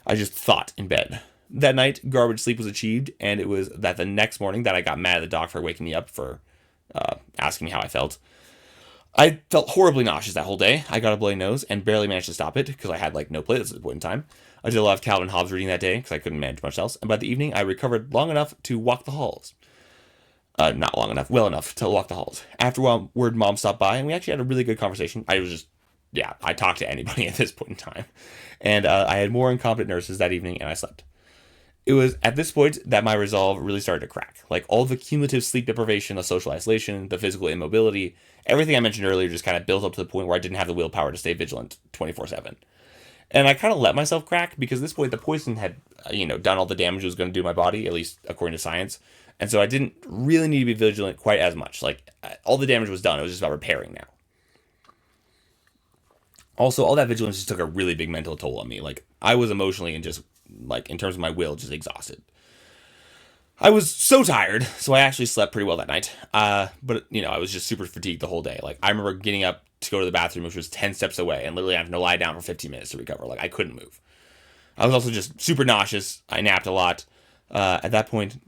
I just thought in bed. That night, garbage sleep was achieved, and it was that the next morning that I got mad at the doc for waking me up for asking me how I felt. I felt horribly nauseous that whole day. I got a bloody nose and barely managed to stop it because I had no platelets at the point in time. I did a lot of Calvin Hobbes reading that day because I couldn't manage much else. And by the evening, I recovered long enough to walk the halls. Not long enough, well enough to walk the halls. Afterward, Mom stopped by, and we actually had a really good conversation. I talked to anybody at this point in time. And I had more incompetent nurses that evening, and I slept. It was at this point that my resolve really started to crack. All the cumulative sleep deprivation, the social isolation, the physical immobility, everything I mentioned earlier just kind of built up to the point where I didn't have the willpower to stay vigilant 24/7. And I kind of let myself crack because at this point the poison had, done all the damage it was going to do to my body, at least according to science. And so I didn't really need to be vigilant quite as much. All the damage was done. It was just about repairing now. Also, all that vigilance just took a really big mental toll on me. I was emotionally and just, in terms of my will, just exhausted. I was so tired, so I actually slept pretty well that night. But, I was just super fatigued the whole day. I remember getting up to go to the bathroom, which was 10 steps away, and literally having to lie down for 15 minutes to recover. I couldn't move. I was also just super nauseous. I napped a lot. At that point,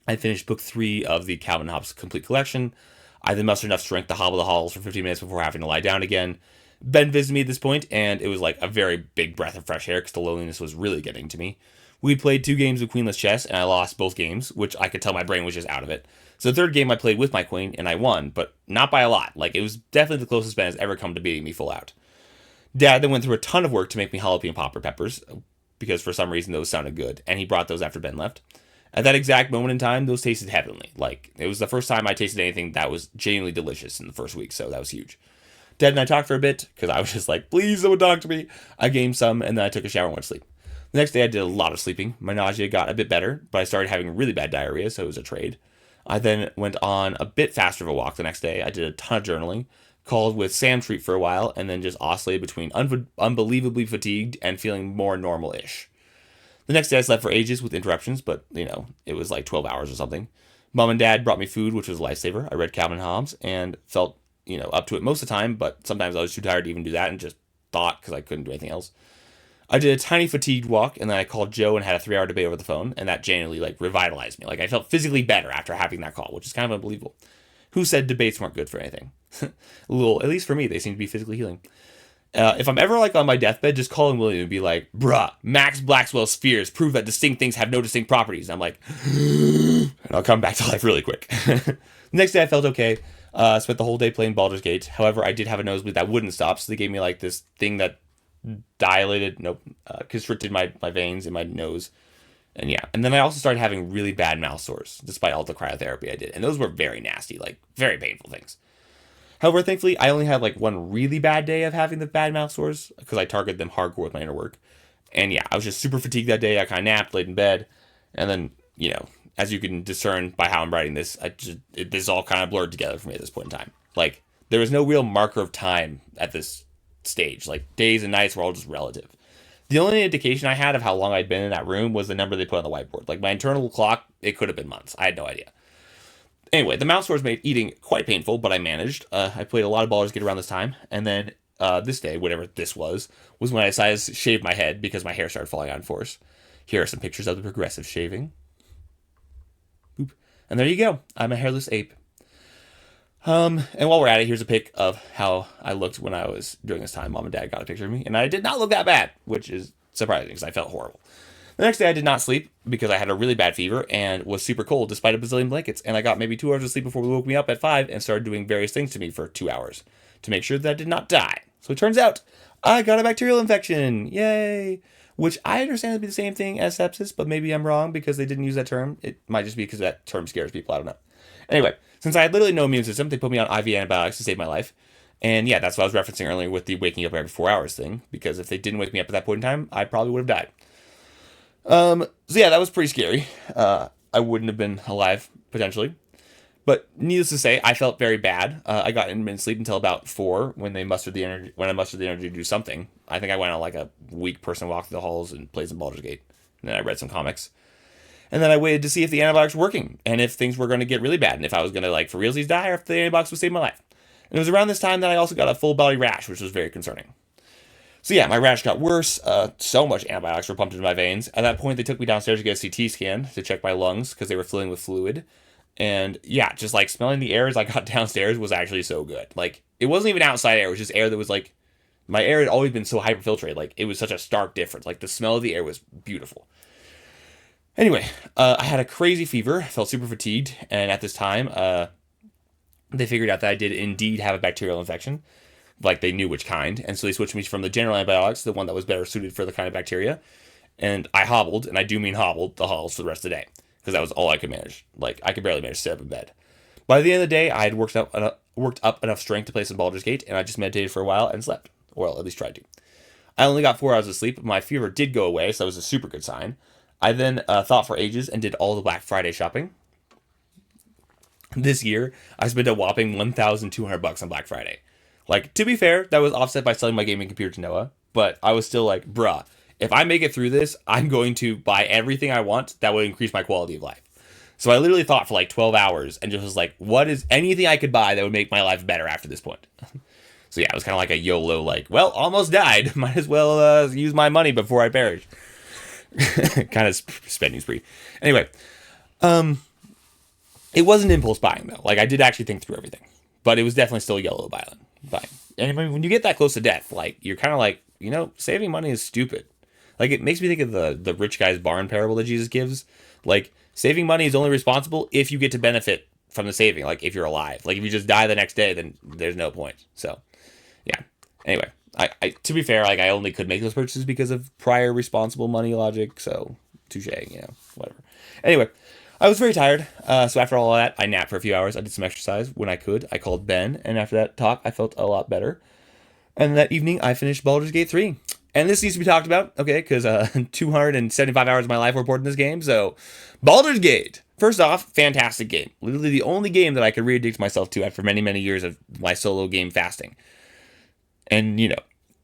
I finished book 3 of the Calvin Hobbes complete collection. I then mustered enough strength to hobble the halls for 15 minutes before having to lie down again. Ben visited me at this point, and it was a very big breath of fresh air because the loneliness was really getting to me. We played 2 games of queenless chess, and I lost both games, which I could tell my brain was just out of it. So the third game I played with my queen, and I won, but not by a lot. It was definitely the closest Ben has ever come to beating me full out. Dad then went through a ton of work to make me jalapeno popper peppers, because for some reason those sounded good, and he brought those after Ben left. At that exact moment in time, those tasted heavenly. Like, it was the first time I tasted anything that was genuinely delicious in the first week, so that was huge. Dad and I talked for a bit, because I was just like, please someone talk to me. I gained some, and then I took a shower and went to sleep. The next day, I did a lot of sleeping. My nausea got a bit better, but I started having really bad diarrhea, so it was a trade. I then went on a bit faster of a walk the next day. I did a ton of journaling, called with Sam Treat for a while, and then just oscillated between unbelievably fatigued and feeling more normal-ish. The next day I slept for ages with interruptions, but, it was like 12 hours or something. Mom and Dad brought me food, which was a lifesaver. I read Calvin and Hobbes and felt, up to it most of the time, but sometimes I was too tired to even do that and just thought because I couldn't do anything else. I did a tiny fatigued walk, and then I called Joe and had a 3-hour debate over the phone, and that genuinely, revitalized me. I felt physically better after having that call, which is kind of unbelievable. Who said debates weren't good for anything? At least for me, they seem to be physically healing. If I'm ever, on my deathbed, just call him William and be like, bruh, Max Blackwell's spheres prove that distinct things have no distinct properties. And I'm like, and I'll come back to life really quick. Next day, I felt okay. Spent the whole day playing Baldur's Gate. However, I did have a nosebleed that wouldn't stop, so they gave me, this thing that constricted my veins in my nose. And yeah, and then I also started having really bad mouth sores, despite all the cryotherapy I did. And those were very nasty, very painful things. However, thankfully, I only had one really bad day of having the bad mouth sores because I targeted them hardcore with my inner work. And yeah, I was just super fatigued that day. I kind of napped, laid in bed. And then, as you can discern by how I'm writing this, this all kind of blurred together for me at this point in time. There was no real marker of time at this stage. Days and nights were all just relative. The only indication I had of how long I'd been in that room was the number they put on the whiteboard. My internal clock, it could have been months. I had no idea. Anyway, the mouth sores made eating quite painful, but I managed. I played a lot of Baldur's Gate around this time, and then this day, whatever this was when I decided to shave my head because my hair started falling out in force. Here are some pictures of the progressive shaving. Boop. And there you go. I'm a hairless ape. And while we're at it, here's a pic of how I looked when I was during this time. Mom and Dad got a picture of me, and I did not look that bad, which is surprising because I felt horrible. The next day I did not sleep because I had a really bad fever and was super cold despite a bazillion blankets, and I got maybe 2 hours of sleep before they woke me up at 5 and started doing various things to me for 2 hours to make sure that I did not die. So it turns out I got a bacterial infection. Yay! Which I understand to be the same thing as sepsis, but maybe I'm wrong because they didn't use that term. It might just be because that term scares people. I don't know. Anyway, since I had literally no immune system, they put me on IV antibiotics to save my life. And yeah, that's what I was referencing earlier with the waking up every 4 hours thing, because if they didn't wake me up at that point in time, I probably would have died. So yeah, that was pretty scary. I wouldn't have been alive, potentially. But needless to say, I felt very bad. I got intermittent sleep until about 4 when I mustered the energy to do something. I think I went on a week person walk through the halls and played some Baldur's Gate. And then I read some comics. And then I waited to see if the antibiotics were working and if things were going to get really bad and if I was going to, for realsies, die or if the antibiotics would save my life. And it was around this time that I also got a full body rash, which was very concerning. So yeah, my rash got worse. So much antibiotics were pumped into my veins. At that point, they took me downstairs to get a CT scan to check my lungs because they were filling with fluid. And yeah, just smelling the air as I got downstairs was actually so good. It wasn't even outside air. It was just air that was my air had always been so hyperfiltrated. It was such a stark difference. The smell of the air was beautiful. Anyway, I had a crazy fever, felt super fatigued, and at this time, they figured out that I did indeed have a bacterial infection. They knew which kind, and so they switched me from the general antibiotics to the one that was better suited for the kind of bacteria. And I hobbled, and I do mean hobbled, the halls for the rest of the day, because that was all I could manage. I could barely manage to sit up in bed. By the end of the day, I had worked up enough strength to play some Baldur's Gate, and I just meditated for a while and slept. Well, at least tried to. I only got 4 hours of sleep, but my fever did go away, so that was a super good sign. I then thought for ages and did all the Black Friday shopping. This year, I spent a whopping $1,200 on Black Friday. To be fair, that was offset by selling my gaming computer to Noah, but I was still bruh, if I make it through this, I'm going to buy everything I want that would increase my quality of life. So I literally thought for 12 hours and just was what is anything I could buy that would make my life better after this point? So yeah, it was kind of a YOLO, well, almost died. Might as well use my money before I perish. Kind of spending spree. Anyway, it wasn't impulse buying though. I did actually think through everything, but it was definitely still YOLO buying. And when you get that close to death, you're kind of saving money is stupid. It makes me think of the rich guy's barn parable that Jesus gives. Saving money is only responsible if you get to benefit from the saving. If you're alive. If you just die the next day, then there's no point. So, yeah. Anyway. I to be fair, I only could make those purchases because of prior responsible money logic, so touche, whatever. Anyway, I was very tired. So after all of that, I napped for a few hours. I did some exercise when I could. I called Ben, and after that talk, I felt a lot better. And that evening, I finished Baldur's Gate 3. And this needs to be talked about, okay, because 275 hours of my life were poured in this game. So, Baldur's Gate. First off, fantastic game. Literally the only game that I could re-addict myself to after many, many years of my solo game fasting. And,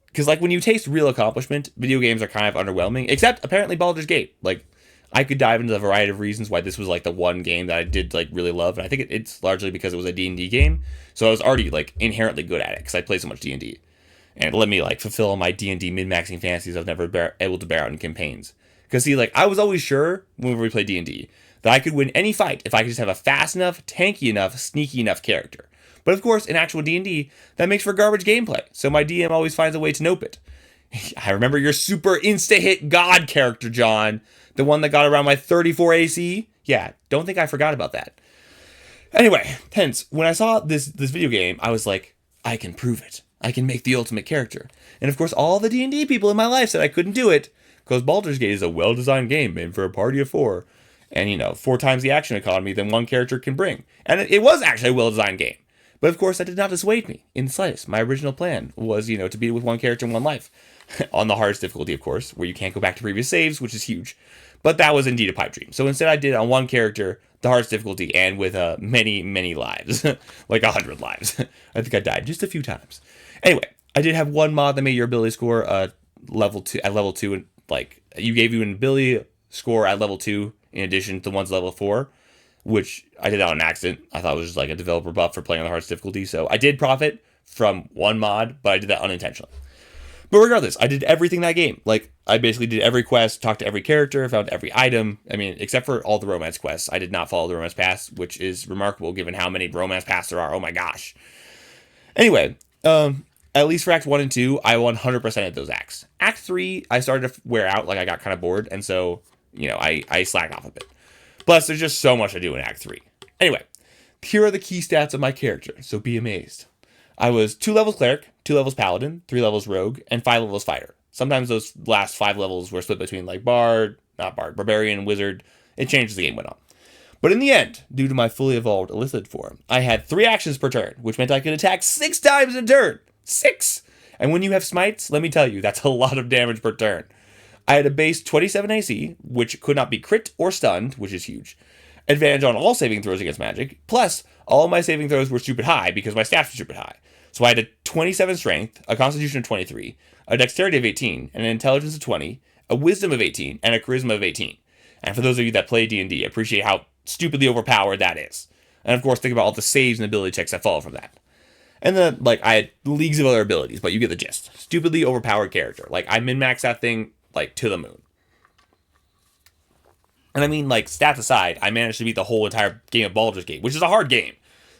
because like when you taste real accomplishment, video games are kind of underwhelming, except apparently Baldur's Gate. Like, I could dive into a variety of reasons why this was like the one game that I did like really love. And I think it's largely because it was a D&D game. So I was already like inherently good at it because I played so much D&D. And it let me like fulfill my D&D min-maxing fantasies I've never able to bear out in campaigns. Because see, like I was always sure whenever we played D&D that I could win any fight if I could just have a fast enough, tanky enough, sneaky enough character. But of course, in actual D&D, that makes for garbage gameplay. So my DM always finds a way to nope it. I remember your super insta-hit god character, John. The one that got around my 34 AC. Yeah, don't think I forgot about that. Anyway, hence, when I saw this video game, I was like, I can prove it. I can make the ultimate character. And of course, all the D&D people in my life said I couldn't do it because Baldur's Gate is a well-designed game made for a party of 4. And, 4 times the action economy than one character can bring. And it was actually a well-designed game. But of course, that did not dissuade me in the slightest. My original plan was, to beat it with one character in one life. On the hardest difficulty, of course, where you can't go back to previous saves, which is huge. But that was indeed a pipe dream. So instead I did it on one character, the hardest difficulty, and with many, many lives. Like 100 lives. I think I died just a few times. Anyway, I did have one mod that made your ability score level 2 at level 2, and like gave you an ability score at level 2 in addition to the one's level 4, which I did that on accident. I thought it was just like a developer buff for playing on the hardest difficulty. So I did profit from one mod, but I did that unintentionally. But regardless, I did everything in that game. Like, I basically did every quest, talked to every character, found every item. I mean, except for all the romance quests. I did not follow the romance paths, which is remarkable given how many romance paths there are. Oh my gosh. Anyway, at least for Act 1 and 2, I 100% of those acts. Act 3, I started to wear out, like I got kind of bored, and so, I slacked off a bit. Plus, there's just so much to do in Act 3. Anyway, here are the key stats of my character, so be amazed. I was 2 levels Cleric, 2 levels Paladin, 3 levels Rogue, and 5 levels Fighter. Sometimes those last 5 levels were split between like Barbarian, Wizard. It changed as the game went on. But in the end, due to my fully evolved Illithid form, I had 3 actions per turn, which meant I could attack 6 times a turn. 6! And when you have smites, let me tell you, that's a lot of damage per turn. I had a base 27 AC, which could not be crit or stunned, which is huge. Advantage on all saving throws against magic, plus all my saving throws were stupid high because my stats were stupid high. So I had a 27 strength, a constitution of 23, a dexterity of 18, and an intelligence of 20, a wisdom of 18, and a charisma of 18. And for those of you that play D&D, appreciate how stupidly overpowered that is. And of course, think about all the saves and ability checks that follow from that. And then, I had leagues of other abilities, but you get the gist. Stupidly overpowered character. I min-maxed that thing, to the moon. And I mean, stats aside, I managed to beat the whole entire game of Baldur's Gate, which is a hard game,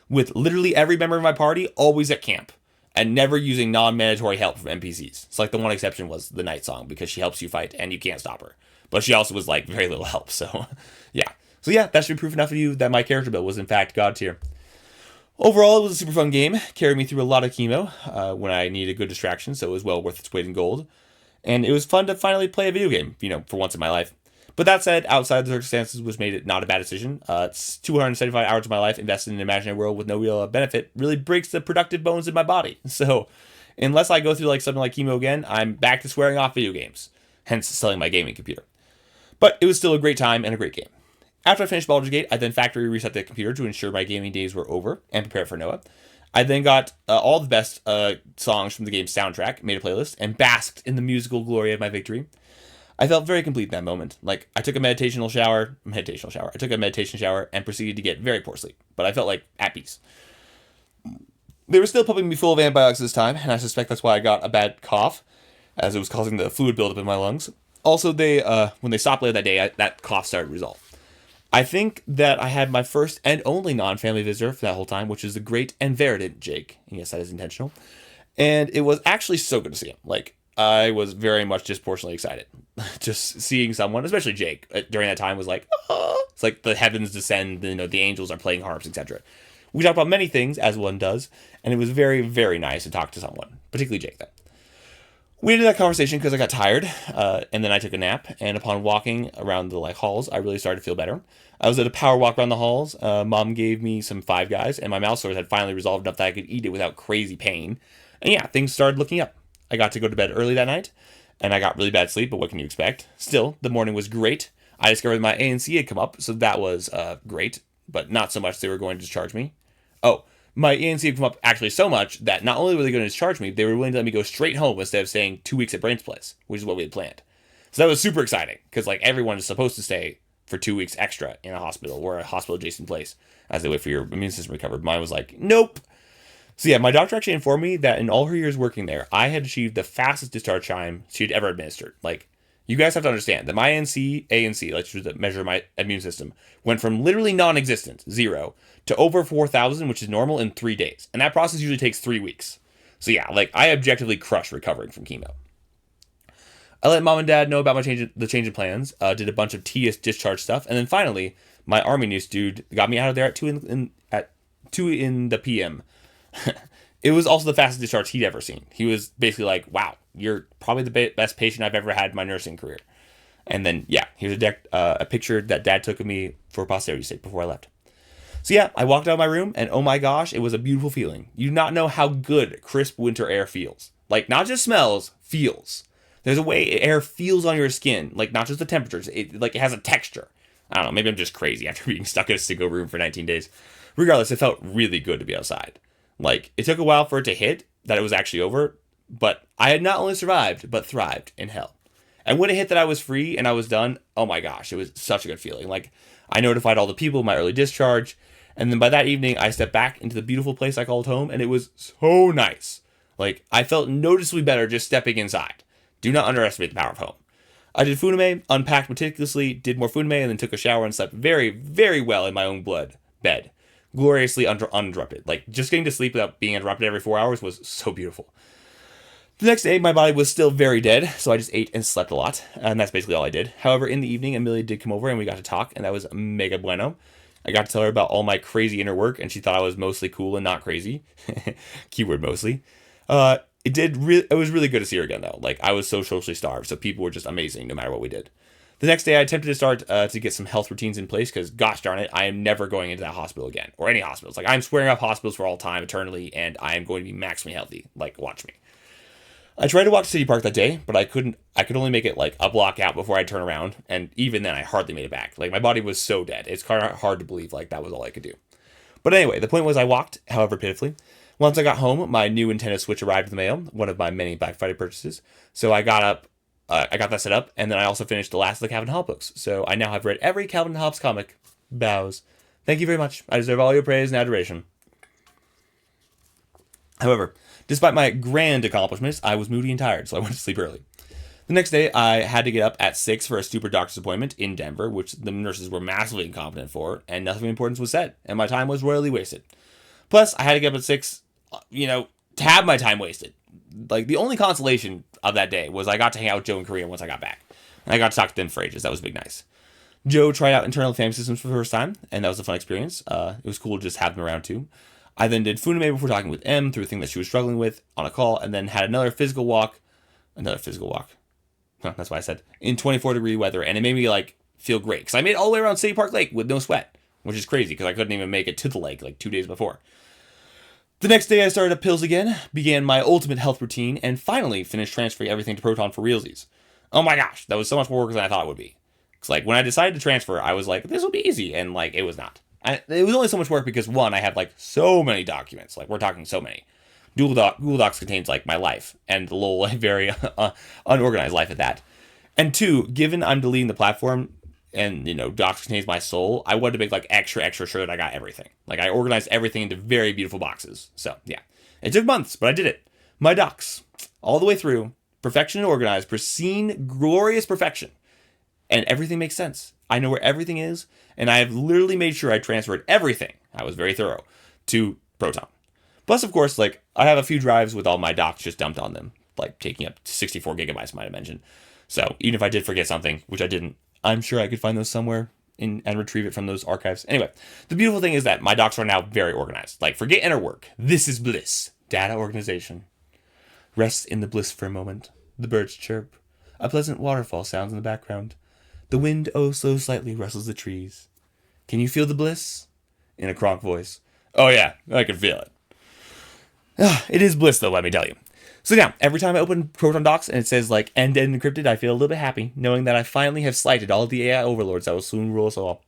with literally every member of my party always at camp, and never using non-mandatory help from NPCs. It's the one exception was the Night Song, because she helps you fight, and you can't stop her. But she also was, very little help, so, yeah. So yeah, that should be proof enough of you that my character build was, in fact, God tier. Overall, it was a super fun game. Carried me through a lot of chemo when I needed a good distraction, so it was well worth its weight in gold. And it was fun to finally play a video game, for once in my life. But that said, outside the circumstances, which made it not a bad decision, it's 275 hours of my life invested in an imaginary world with no real benefit really breaks the productive bones in my body. So, unless I go through something like chemo again, I'm back to swearing off video games. Hence, selling my gaming computer. But it was still a great time and a great game. After I finished Baldur's Gate, I then factory reset the computer to ensure my gaming days were over and prepared for Noah. I then got all the best songs from the game's soundtrack, made a playlist, and basked in the musical glory of my victory. I felt very complete in that moment. I took a meditation shower. I took a meditation shower and proceeded to get very poor sleep. But I felt at peace. They were still pumping me full of antibiotics this time, and I suspect that's why I got a bad cough, as it was causing the fluid buildup in my lungs. Also, when they stopped later that day, that cough started to resolve. I think that I had my first and only non-family visitor for that whole time, which is the great and verdant Jake. And yes, that is intentional. And it was actually so good to see him. I was very much disproportionately excited. Just seeing someone, especially Jake, during that time was oh. It's the heavens descend, the angels are playing harps, etc. We talked about many things, as one does, and it was very, very nice to talk to someone, particularly Jake then. We ended that conversation because I got tired, and then I took a nap. And upon walking around the halls, I really started to feel better. I was at a power walk around the halls. Mom gave me some Five Guys, and my mouth sores had finally resolved enough that I could eat it without crazy pain. And yeah, things started looking up. I got to go to bed early that night, and I got really bad sleep. But what can you expect? Still, the morning was great. I discovered my ANC had come up, so that was great, but not so much they were going to discharge me. Oh, my ANC had come up actually so much that not only were they going to discharge me, they were willing to let me go straight home instead of staying 2 weeks at Brain's place, which is what we had planned. So that was super exciting because everyone is supposed to stay for 2 weeks extra in a hospital or a hospital adjacent place as they wait for your immune system to recover. Mine was like, nope. So yeah, my doctor actually informed me that in all her years working there, I had achieved the fastest discharge time she'd ever administered. You guys have to understand that my ANC, let's measure my immune system, went from literally non-existent, 0, to over 4,000, which is normal, in 3 days. And that process usually takes 3 weeks. So yeah, I objectively crushed recovering from chemo. I let mom and dad know about the change in plans, did a bunch of tedious discharge stuff, and then finally, my army news dude got me out of there at 2 in the PM. It was also the fastest discharge he'd ever seen. He was basically like, wow, you're probably the best patient I've ever had in my nursing career. And then, yeah, here's a picture that dad took of me for posterity's sake before I left. So yeah, I walked out of my room, and oh my gosh, it was a beautiful feeling. You do not know how good crisp winter air feels. Not just smells, feels. There's a way air feels on your skin, not just the temperatures. It has a texture. I don't know, maybe I'm just crazy after being stuck in a single room for 19 days. Regardless, it felt really good to be outside. It took a while for it to hit that it was actually over, but I had not only survived, but thrived in hell. And when it hit that I was free and I was done, oh my gosh, it was such a good feeling. I notified all the people of my early discharge, and then by that evening, I stepped back into the beautiful place I called home, and it was so nice. I felt noticeably better just stepping inside. Do not underestimate the power of home. I did funime, unpacked meticulously, did more funime, and then took a shower and slept very, very well in my own bed. Gloriously uninterrupted. Just getting to sleep without being interrupted every 4 hours was so beautiful. The next day, my body was still very dead, so I just ate and slept a lot, and that's basically all I did. However, in the evening, Amelia did come over, and we got to talk, and that was mega bueno. I got to tell her about all my crazy inner work, and she thought I was mostly cool and not crazy. Keyword mostly. It was really good to see her again, though. I was so socially starved, so people were just amazing no matter what we did. The next day, I attempted to start to get some health routines in place because, gosh darn it, I am never going into that hospital again. Or any hospitals. I'm swearing off hospitals for all time, eternally, and I am going to be maximally healthy. Watch me. I tried to walk to City Park that day, but I couldn't. I could only make it a block out before I turn around, and even then, I hardly made it back. My body was so dead. It's kind of hard to believe that was all I could do. But anyway, the point was I walked, however pitifully. Once I got home, my new Nintendo Switch arrived in the mail, one of my many Black Friday purchases. So I got up. I got that set up, and then I also finished the last of the Calvin Hobbes books. So I now have read every Calvin Hobbes comic. Bows. Thank you very much. I deserve all your praise and adoration. However, despite my grand accomplishments, I was moody and tired, so I went to sleep early. The next day, I had to get up at 6 for a stupid doctor's appointment in Denver, which the nurses were massively incompetent for, and nothing of importance was said, and my time was royally wasted. Plus, I had to get up at 6, to have my time wasted. The only consolation of that day was I got to hang out with Joe in Korea once I got back. And I got to talk to them for ages. That was big nice. Joe tried out internal family systems for the first time, and that was a fun experience. It was cool to just have them around too. I then did funime before talking with M through a thing that she was struggling with on a call, and then had another physical walk. Huh, that's why I said in 24-degree weather, and it made me feel great because I made it all the way around City Park Lake with no sweat, which is crazy because I couldn't even make it to the lake 2 days before. The next day I started up pills again, began my ultimate health routine, and finally finished transferring everything to Proton for realsies. Oh my gosh, that was so much more work than I thought it would be. Because when I decided to transfer, I was like, this will be easy, and it was not. It was only so much work because, one, I had so many documents. We're talking so many. Google Docs contains my life, and a little very unorganized life at that. And two, given I'm deleting the platform, and Docs contains my soul, I wanted to make extra sure that I got everything. I organized everything into very beautiful boxes. So yeah, it took months, but I did it. My Docs, all the way through, perfection and organized, pristine, glorious perfection, and everything makes sense. I know where everything is, and I have literally made sure I transferred everything. I was very thorough to Proton. Plus, of course, I have a few drives with all my docs just dumped on them, taking up 64 gigabytes, might have mentioned. So even if I did forget something, which I didn't, I'm sure I could find those somewhere and retrieve it from those archives. Anyway, the beautiful thing is that my docs are now very organized. Forget inner work. This is bliss. Data organization. Rest in the bliss for a moment. The birds chirp. A pleasant waterfall sounds in the background. The wind, oh so slightly, rustles the trees. Can you feel the bliss? In a Kronk voice. Oh yeah, I can feel it. It is bliss though, let me tell you. So now, every time I open Proton Docs and it says like end-to-end encrypted, I feel a little bit happy, knowing that I finally have slighted all the AI overlords that will soon rule us all.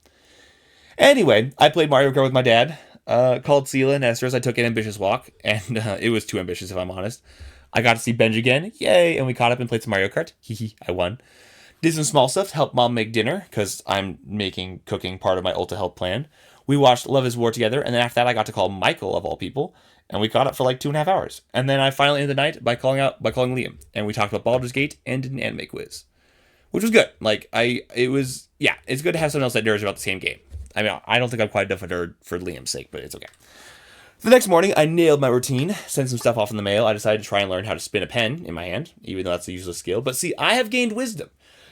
Anyway, I played Mario Kart with my dad, called Sela and Esther as I took an ambitious walk, and it was too ambitious if I'm honest. I got to see Benj again, yay, and we caught up and played some Mario Kart, I won. Did some small stuff to help mom make dinner, because I'm making cooking part of my Ulta Health plan. We watched Love is War together, and then after that I got to call Michael, of all people, and we caught up for like 2.5 hours. And then I finally ended the night by calling Liam, and we talked about Baldur's Gate and did an anime quiz, which was good. It's good to have someone else that nerds about the same game. I mean, I don't think I'm quite enough a nerd for Liam's sake, but it's okay. The next morning, I nailed my routine, sent some stuff off in the mail. I decided to try and learn how to spin a pen in my hand, even though that's a useless skill. But see, I have gained wisdom,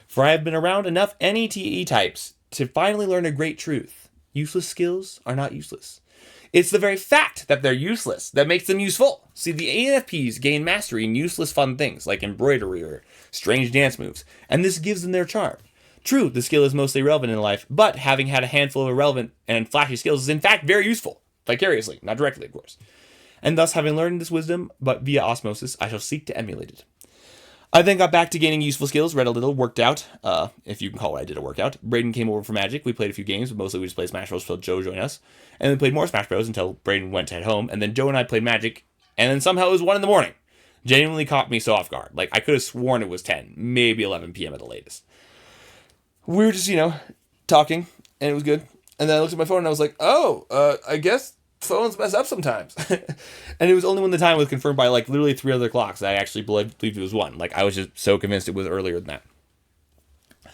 for I have been around enough NETE types to finally learn a great truth. Useless skills are not useless. It's the very fact that they're useless that makes them useful. See, the ANFPs gain mastery in useless fun things like embroidery or strange dance moves, and this gives them their charm. True, the skill is mostly relevant in life, but having had a handful of irrelevant and flashy skills is in fact very useful. Vicariously, not directly, of course. And thus, having learned this wisdom, but via osmosis, I shall seek to emulate it. I then got back to gaining useful skills, read a little, worked out, if you can call what I did a workout. Braden came over for Magic. We played a few games, but mostly we just played Smash Bros. Until Joe joined us. And then played more Smash Bros. Until Braden went to head home. And then Joe and I played Magic, and then somehow it was 1 a.m. Genuinely caught me so off guard. Like, I could have sworn it was 10, maybe 11 p.m. at the latest. We were just, talking, and it was good. And then I looked at my phone, and I was like, I guess phones mess up sometimes. And it was only when the time was confirmed by like literally 3 other clocks that I actually believed it was 1. Like, I was just so convinced it was earlier than that.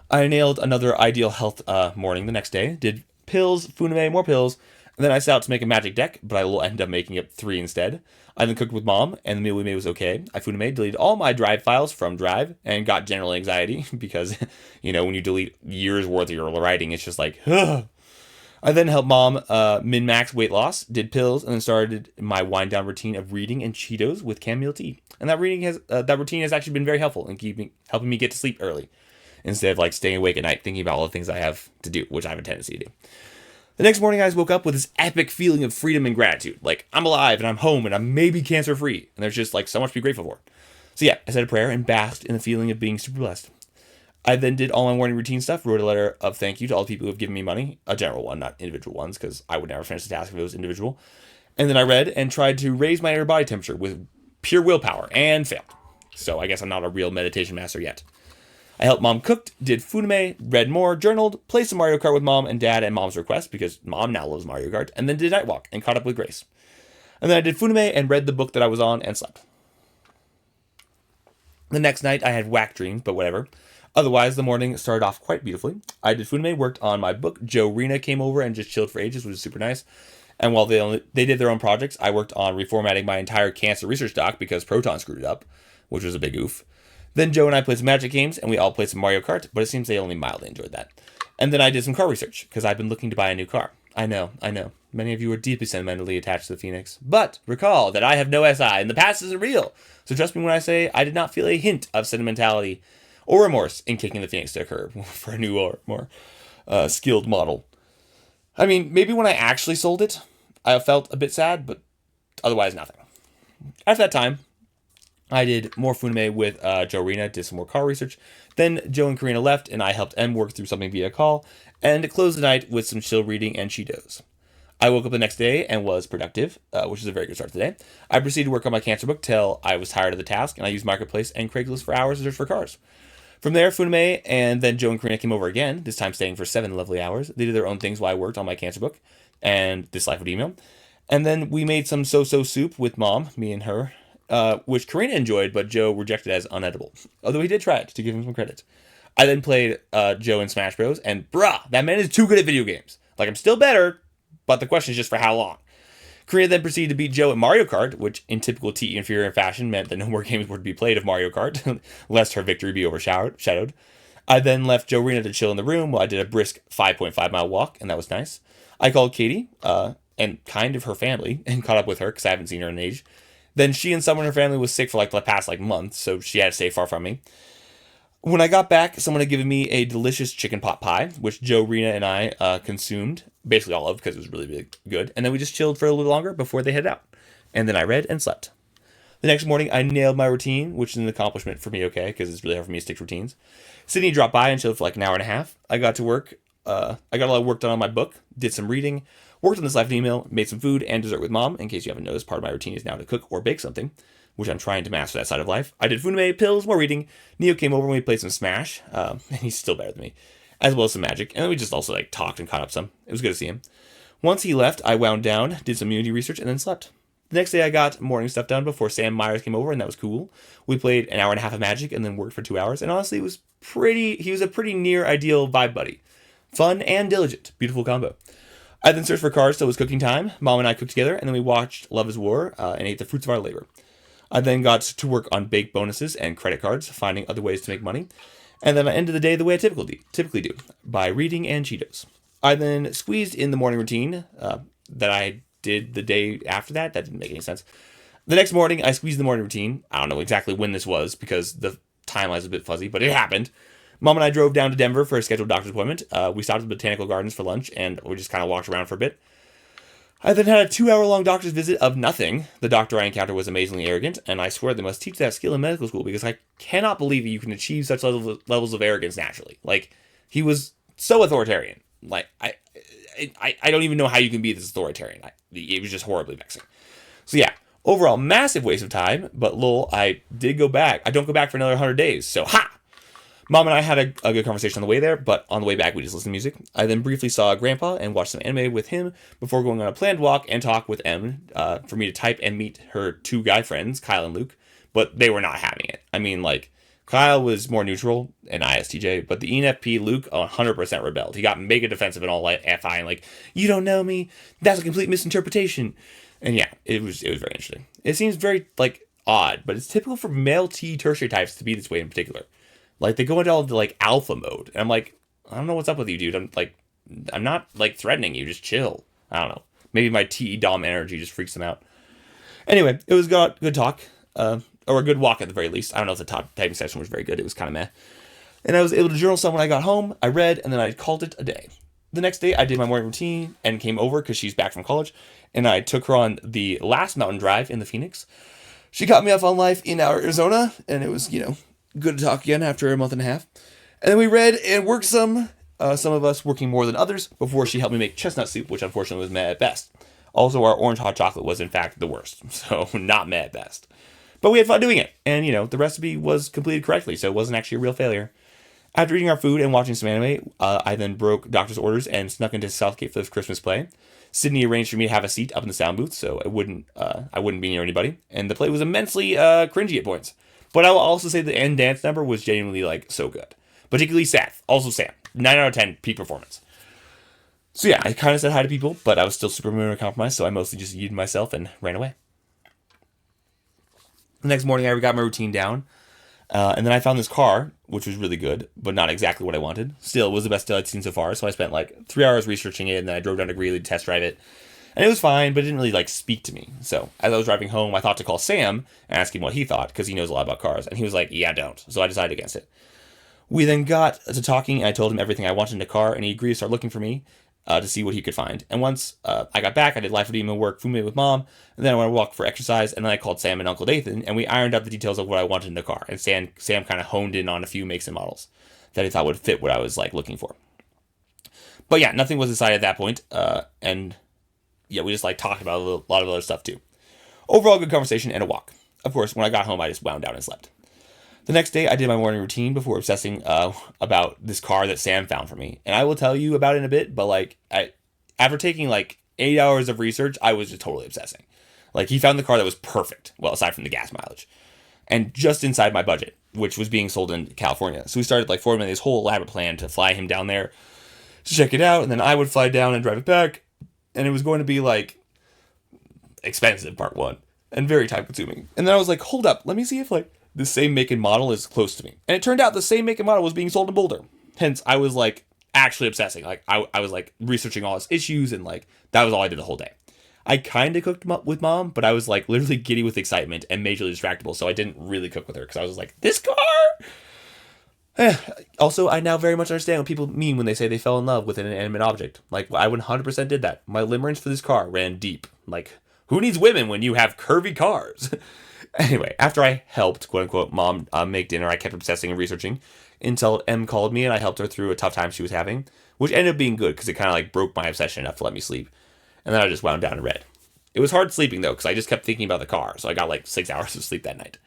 I nailed another ideal health morning the next day. Did pills, Funime, more pills, and then I set out to make a magic deck, but I will end up making up 3 instead. I then cooked with mom, and the meal we made was okay. I Funime deleted all my Drive files from Drive and got general anxiety because, when you delete years worth of your writing, it's just like, ugh. I then helped mom min-max weight loss, did pills, and then started my wind-down routine of reading and Cheetos with chamomile tea. And that routine has actually been very helpful in helping me get to sleep early, instead of like staying awake at night thinking about all the things I have to do, which I have a tendency to do. The next morning, I woke up with this epic feeling of freedom and gratitude. Like, I'm alive, and I'm home, and I'm maybe cancer-free. And there's just like so much to be grateful for. So yeah, I said a prayer and basked in the feeling of being super blessed. I then did all my morning routine stuff, wrote a letter of thank you to all the people who have given me money, a general one, not individual ones, because I would never finish the task if it was individual. And then I read and tried to raise my inner body temperature with pure willpower, and failed. So I guess I'm not a real meditation master yet. I helped mom cooked, did Funime, read more, journaled, played some Mario Kart with mom and dad at mom's request, because mom now loves Mario Kart, and then did Night Walk and caught up with Grace. And then I did Funime and read the book that I was on and slept. The next night I had whack dreams, but whatever. Otherwise, the morning started off quite beautifully. I did Funime, worked on my book. Joe Rena came over and just chilled for ages, which was super nice. And while they did their own projects, I worked on reformatting my entire cancer research doc because Proton screwed it up, which was a big oof. Then Joe and I played some Magic games, and we all played some Mario Kart, but it seems they only mildly enjoyed that. And then I did some car research, because I've been looking to buy a new car. I know. Many of you are deeply sentimentally attached to the Phoenix. But recall that I have no SI, and the past isn't real. So trust me when I say I did not feel a hint of sentimentality or remorse in kicking the Phoenix to a curb for a new or more skilled model. I mean, maybe when I actually sold it, I felt a bit sad, but otherwise nothing. After that time, I did more Funime with Joe Rena, did some more car research. Then Joe and Karina left, and I helped Em work through something via call, and closed the night with some chill reading and Cheetos. I woke up the next day and was productive, which is a very good start to the day. I proceeded to work on my cancer book till I was tired of the task, and I used Marketplace and Craigslist for hours to search for cars. From there, Funime and then Joe and Karina came over again, this time staying for 7 lovely hours. They did their own things while I worked on my cancer book and This Life with Email. And then we made some so-so soup with mom, me and her, which Karina enjoyed, but Joe rejected as unedible. Although he did try it, to give him some credit. I then played Joe in Smash Bros. And bruh, that man is too good at video games. Like, I'm still better, but the question is just for how long. Karina then proceeded to beat Joe at Mario Kart, which in typical TE inferior fashion meant that no more games were to be played of Mario Kart, lest her victory be overshadowed. I then left Joe Rena to chill in the room while I did a brisk 5.5 mile walk, and that was nice. I called Katie, and kind of her family, and caught up with her because I haven't seen her in an age. Then she and someone in her family was sick for like the past like month, so she had to stay far from me. When I got back, someone had given me a delicious chicken pot pie, which Joe, Rena, and I consumed, basically all of, because it was really, really good. And then we just chilled for a little longer before they headed out. And then I read and slept. The next morning, I nailed my routine, which is an accomplishment for me, okay, because it's really hard for me to stick to routines. Sydney dropped by and chilled for like an hour and a half. I got to work. I got a lot of work done on my book, did some reading, worked on this life email, made some food and dessert with mom. In case you haven't noticed, part of my routine is now to cook or bake something, which I'm trying to master that side of life. I did Funime, pills, more reading. Neo came over and we played some Smash, and he's still better than me, as well as some Magic. And then we just also like talked and caught up some. It was good to see him. Once he left, I wound down, did some Unity research, and then slept. The next day I got morning stuff done before Sam Myers came over, and that was cool. We played an hour and a half of Magic and then worked for 2 hours, and honestly, he was a pretty near ideal vibe buddy. Fun and diligent. Beautiful combo. I then searched for cars till it was cooking time. Mom and I cooked together, and then we watched Love is War and ate the fruits of our labor. I then got to work on bake bonuses and credit cards, finding other ways to make money. And then I ended the day the way I typically do, by reading and Cheetos. I then squeezed in the morning routine that I did the day after that. That didn't make any sense. The next morning, I squeezed the morning routine. I don't know exactly when this was because the timeline's a bit fuzzy, but it happened. Mom and I drove down to Denver for a scheduled doctor's appointment. We stopped at the Botanical Gardens for lunch, and we just kind of walked around for a bit. I then had a 2-hour-long doctor's visit of nothing. The doctor I encountered was amazingly arrogant, and I swear they must teach that skill in medical school because I cannot believe that you can achieve such levels of arrogance naturally. Like, he was so authoritarian. Like, I don't even know how you can be this authoritarian. It was just horribly vexing. So yeah, overall, massive waste of time, but lol, I did go back. I don't go back for another 100 days, so ha! Mom and I had a good conversation on the way there, but on the way back, we just listened to music. I then briefly saw Grandpa and watched some anime with him before going on a planned walk and talk with Em for me to type and meet her 2 guy friends, Kyle and Luke, but they were not having it. I mean, like, Kyle was more neutral and ISTJ, but the ENFP Luke 100% rebelled. He got mega defensive and all like FI and like, you don't know me, that's a complete misinterpretation. And yeah, it was very interesting. It seems very like odd, but it's typical for male T tertiary types to be this way in particular. Like, they go into all the like alpha mode, and I'm like, I don't know what's up with you, dude. I'm not like threatening you, just chill. I don't know. Maybe my T Dom energy just freaks them out. Anyway, it was good talk. Or a good walk at the very least. I don't know if the typing session was very good. It was kind of meh. And I was able to journal some when I got home. I read, and then I called it a day. The next day, I did my morning routine and came over because she's back from college. And I took her on the last mountain drive in the Phoenix. She got me up on life in Arizona, and it was, good to talk again after a month and a half. And then we read and worked some of us working more than others, before she helped me make chestnut soup, which unfortunately was meh at best. Also, our orange hot chocolate was, in fact, the worst. So, not meh at best. But we had fun doing it, and, the recipe was completed correctly, so it wasn't actually a real failure. After eating our food and watching some anime, I then broke doctor's orders and snuck into Southgate for the Christmas play. Sydney arranged for me to have a seat up in the sound booth, so I wouldn't be near anybody, and the play was immensely cringy at points. But I will also say the end dance number was genuinely, so good. Particularly Seth, also Sam. 9 out of 10, peak performance. So yeah, I kind of said hi to people, but I was still super immunocompromised, so I mostly just yeeted myself and ran away. The next morning, I got my routine down, and then I found this car, which was really good, but not exactly what I wanted. Still, it was the best deal I'd seen so far, so I spent 3 hours researching it, and then I drove down to Greeley to test drive it. And it was fine, but it didn't really, speak to me. So, as I was driving home, I thought to call Sam and ask him what he thought, because he knows a lot about cars. And he was like, yeah, don't. So I decided against it. We then got to talking, and I told him everything I wanted in a car, and he agreed to start looking for me to see what he could find. And once I got back, I did life with email work, food with mom, and then I went to walk for exercise, and then I called Sam and Uncle Nathan, and we ironed out the details of what I wanted in the car. And Sam kind of honed in on a few makes and models that he thought would fit what I was, looking for. But yeah, nothing was decided at that point, and yeah, we just talked about a lot of other stuff too. Overall, good conversation and a walk. Of course, when I got home, I just wound down and slept. The next day, I did my morning routine before obsessing about this car that Sam found for me. And I will tell you about it in a bit, but after taking 8 hours of research, I was just totally obsessing. He found the car that was perfect, well, aside from the gas mileage, and just inside my budget, which was being sold in California. So we started forming this whole elaborate plan to fly him down there to check it out, and then I would fly down and drive it back. And it was going to be expensive, part one, and very time consuming. And then I was like, hold up, let me see if the same make and model is close to me. And it turned out the same make and model was being sold in Boulder. Hence, I was actually obsessing. I was researching all its issues, and that was all I did the whole day. I kind of cooked with mom, but I was like literally giddy with excitement and majorly distractible, so I didn't really cook with her because I was like, this car. Also, I now very much understand what people mean when they say they fell in love with an inanimate object. Like, I 100% did that. My limerence for this car ran deep. Like, who needs women when you have curvy cars? Anyway, after I helped, quote unquote, mom make dinner, I kept obsessing and researching until M called me and I helped her through a tough time she was having, which ended up being good because it kind of like broke my obsession enough to let me sleep. And then I just wound down and read. It was hard sleeping though because I just kept thinking about the car, so I got like 6 hours of sleep that night.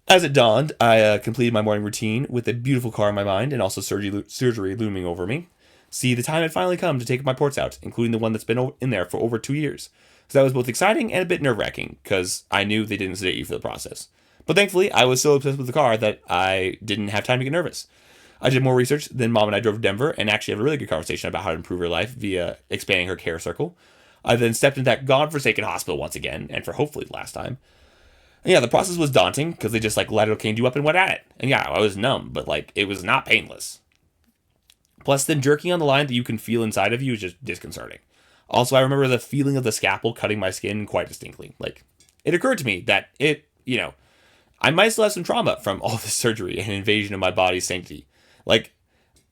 As it dawned, I completed my morning routine with a beautiful car in my mind and also surgery looming over me. See, the time had finally come to take my ports out, including the one that's been in there for over 2 years. So that was both exciting and a bit nerve-wracking, because I knew they didn't sedate you for the process. But thankfully, I was so obsessed with the car that I didn't have time to get nervous. I did more research, then Mom and I drove to Denver and actually had a really good conversation about how to improve her life via expanding her care circle. I then stepped into that godforsaken hospital once again, and for hopefully the last time. And yeah, the process was daunting, because they just like lidocained you up and went at it. And yeah, I was numb, but like, it was not painless. Plus, then jerking on the line that you can feel inside of you is just disconcerting. Also, I remember the feeling of the scalpel cutting my skin quite distinctly. Like, it occurred to me that I might still have some trauma from all this surgery and invasion of my body's sanctity. Like,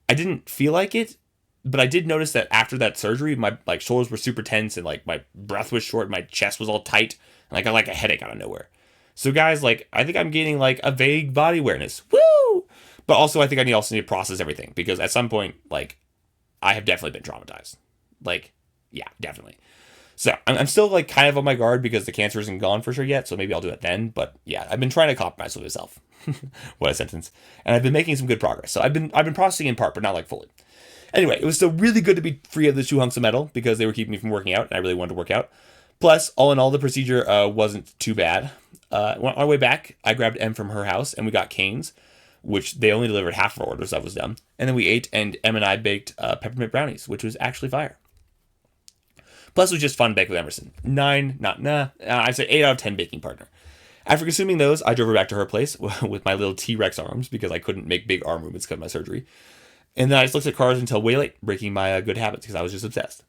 I didn't feel like it, but I did notice that after that surgery, my like shoulders were super tense and like my breath was short, my chest was all tight, and I got like a headache out of nowhere. So guys, like, I think I'm gaining like a vague body awareness. Woo! But also, I think I also need to process everything because at some point, like, I have definitely been traumatized. Like, yeah, definitely. So I'm still like kind of on my guard because the cancer isn't gone for sure yet. So maybe I'll do it then. But yeah, I've been trying to compromise with myself. What a sentence. And I've been making some good progress. So I've been processing in part, but not like fully. Anyway, it was still really good to be free of the 2 hunks of metal because they were keeping me from working out, and I really wanted to work out. Plus, all in all, the procedure wasn't too bad. On our way back, I grabbed M from her house, and we got canes, which they only delivered half of our order, so that was dumb. And then we ate, and M and I baked peppermint brownies, which was actually fire. Plus, it was just fun to bake with Emerson. I say 8 out of 10 baking partner. After consuming those, I drove her back to her place with my little T-Rex arms because I couldn't make big arm movements because of my surgery. And then I just looked at cars until way late, breaking my good habits because I was just obsessed.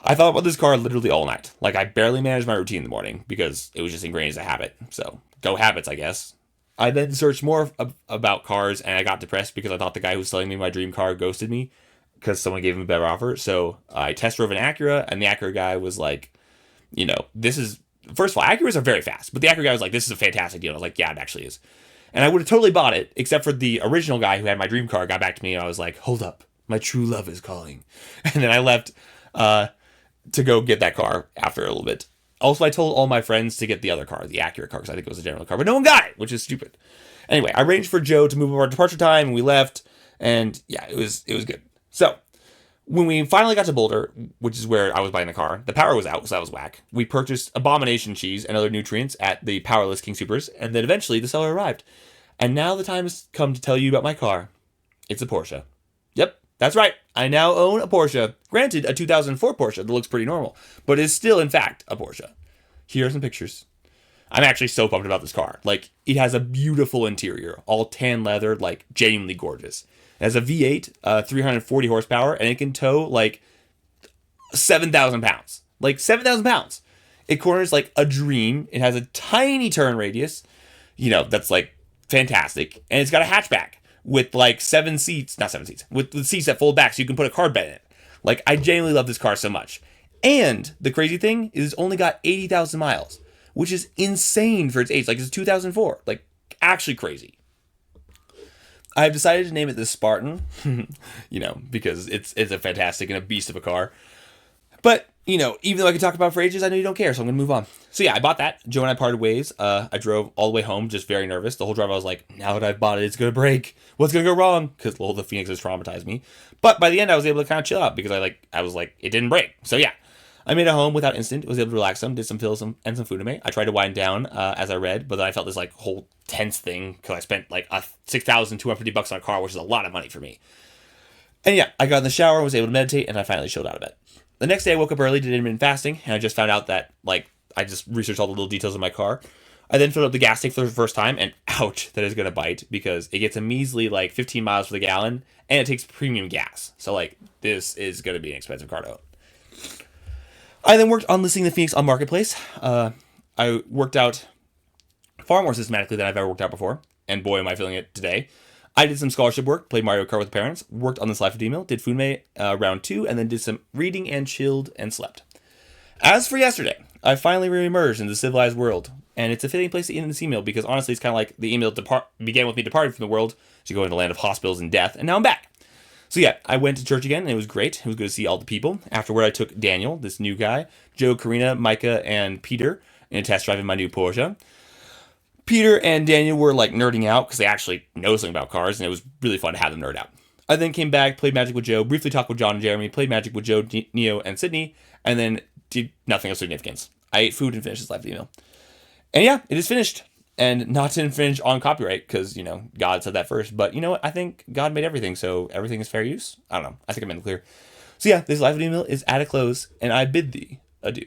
I thought about this car literally all night. Like, I barely managed my routine in the morning because it was just ingrained as a habit. So, go habits, I guess. I then searched more about cars, and I got depressed because I thought the guy who was selling me my dream car ghosted me because someone gave him a better offer. So, I test drove an Acura, and the Acura guy was like, this is... First of all, Acuras are very fast, but the Acura guy was like, this is a fantastic deal. I was like, yeah, it actually is. And I would have totally bought it, except for the original guy who had my dream car got back to me, and I was like, hold up, my true love is calling. And then I left to go get that car after a little bit. Also, I told all my friends to get the other car, the Acura car, because I think it was a general car, but no one got it, which is stupid. Anyway, I arranged for Joe to move over our departure time, and we left, and yeah, it was good. So, when we finally got to Boulder, which is where I was buying the car, the power was out, so that was whack. We purchased Abomination cheese and other nutrients at the Powerless King Supers, and then eventually the seller arrived. And now the time has come to tell you about my car. It's a Porsche. Yep, that's right. I now own a Porsche. Granted, a 2004 Porsche that looks pretty normal, but is still, in fact, a Porsche. Here are some pictures. I'm actually so pumped about this car. Like, it has a beautiful interior, all tan leather, like, genuinely gorgeous. It has a V8, 340 horsepower, and it can tow, like, 7,000 pounds. Like, 7,000 pounds. It corners like a dream. It has a tiny turn radius. That's, like, fantastic. And it's got a hatchback with, like, 7 seats. Not 7 seats. With the seats that fold back so you can put a card bed in it. Like, I genuinely love this car so much. And the crazy thing is it's only got 80,000 miles, which is insane for its age. Like, it's 2004. Like, actually crazy. I've decided to name it the Spartan, because it's a fantastic and a beast of a car. But, even though I could talk about it for ages, I know you don't care, so I'm going to move on. So yeah, I bought that. Joe and I parted ways. I drove all the way home, just very nervous. The whole drive I was like, now that I've bought it, it's going to break. What's going to go wrong? Because, the Phoenix has traumatized me. But by the end, I was able to kind of chill out because I was like, it didn't break. So yeah. I made it home without incident, was able to relax some, did some fills and some food to me. I tried to wind down as I read, but then I felt this like whole tense thing because I spent like $6,250 on a car, which is a lot of money for me. And yeah, I got in the shower, was able to meditate, and I finally chilled out of bed. The next day I woke up early, did intermittent fasting, and I just found out that like I just researched all the little details of my car. I then filled up the gas tank for the first time, and ouch, that is going to bite because it gets a measly like 15 miles for the gallon, and it takes premium gas. So like this is going to be an expensive car to own. I then worked on listing the Phoenix on Marketplace. I worked out far more systematically than I've ever worked out before, and boy, am I feeling it today. I did some scholarship work, played Mario Kart with parents, worked on this Life of Demo, did Funme round 2, and then did some reading and chilled and slept. As for yesterday, I finally re-emerged in the civilized world, and it's a fitting place to end this email because honestly, it's kind of like the email began with me departing from the world to go into the land of hospitals and death, and now I'm back. So yeah, I went to church again, and it was great. It was good to see all the people. Afterward, I took Daniel, this new guy, Joe, Karina, Micah, and Peter in a test drive in my new Porsche. Peter and Daniel were like nerding out because they actually know something about cars, and it was really fun to have them nerd out. I then came back, played Magic with Joe, briefly talked with John and Jeremy, played Magic with Joe, Neo, and Sydney, and then did nothing of significance. I ate food and finished this live email. And yeah, it is finished. And not to infringe on copyright, because, God said that first. But you know what? I think God made everything, so everything is fair use. I don't know. I think I'm in the clear. So yeah, this live email is at a close, and I bid thee adieu.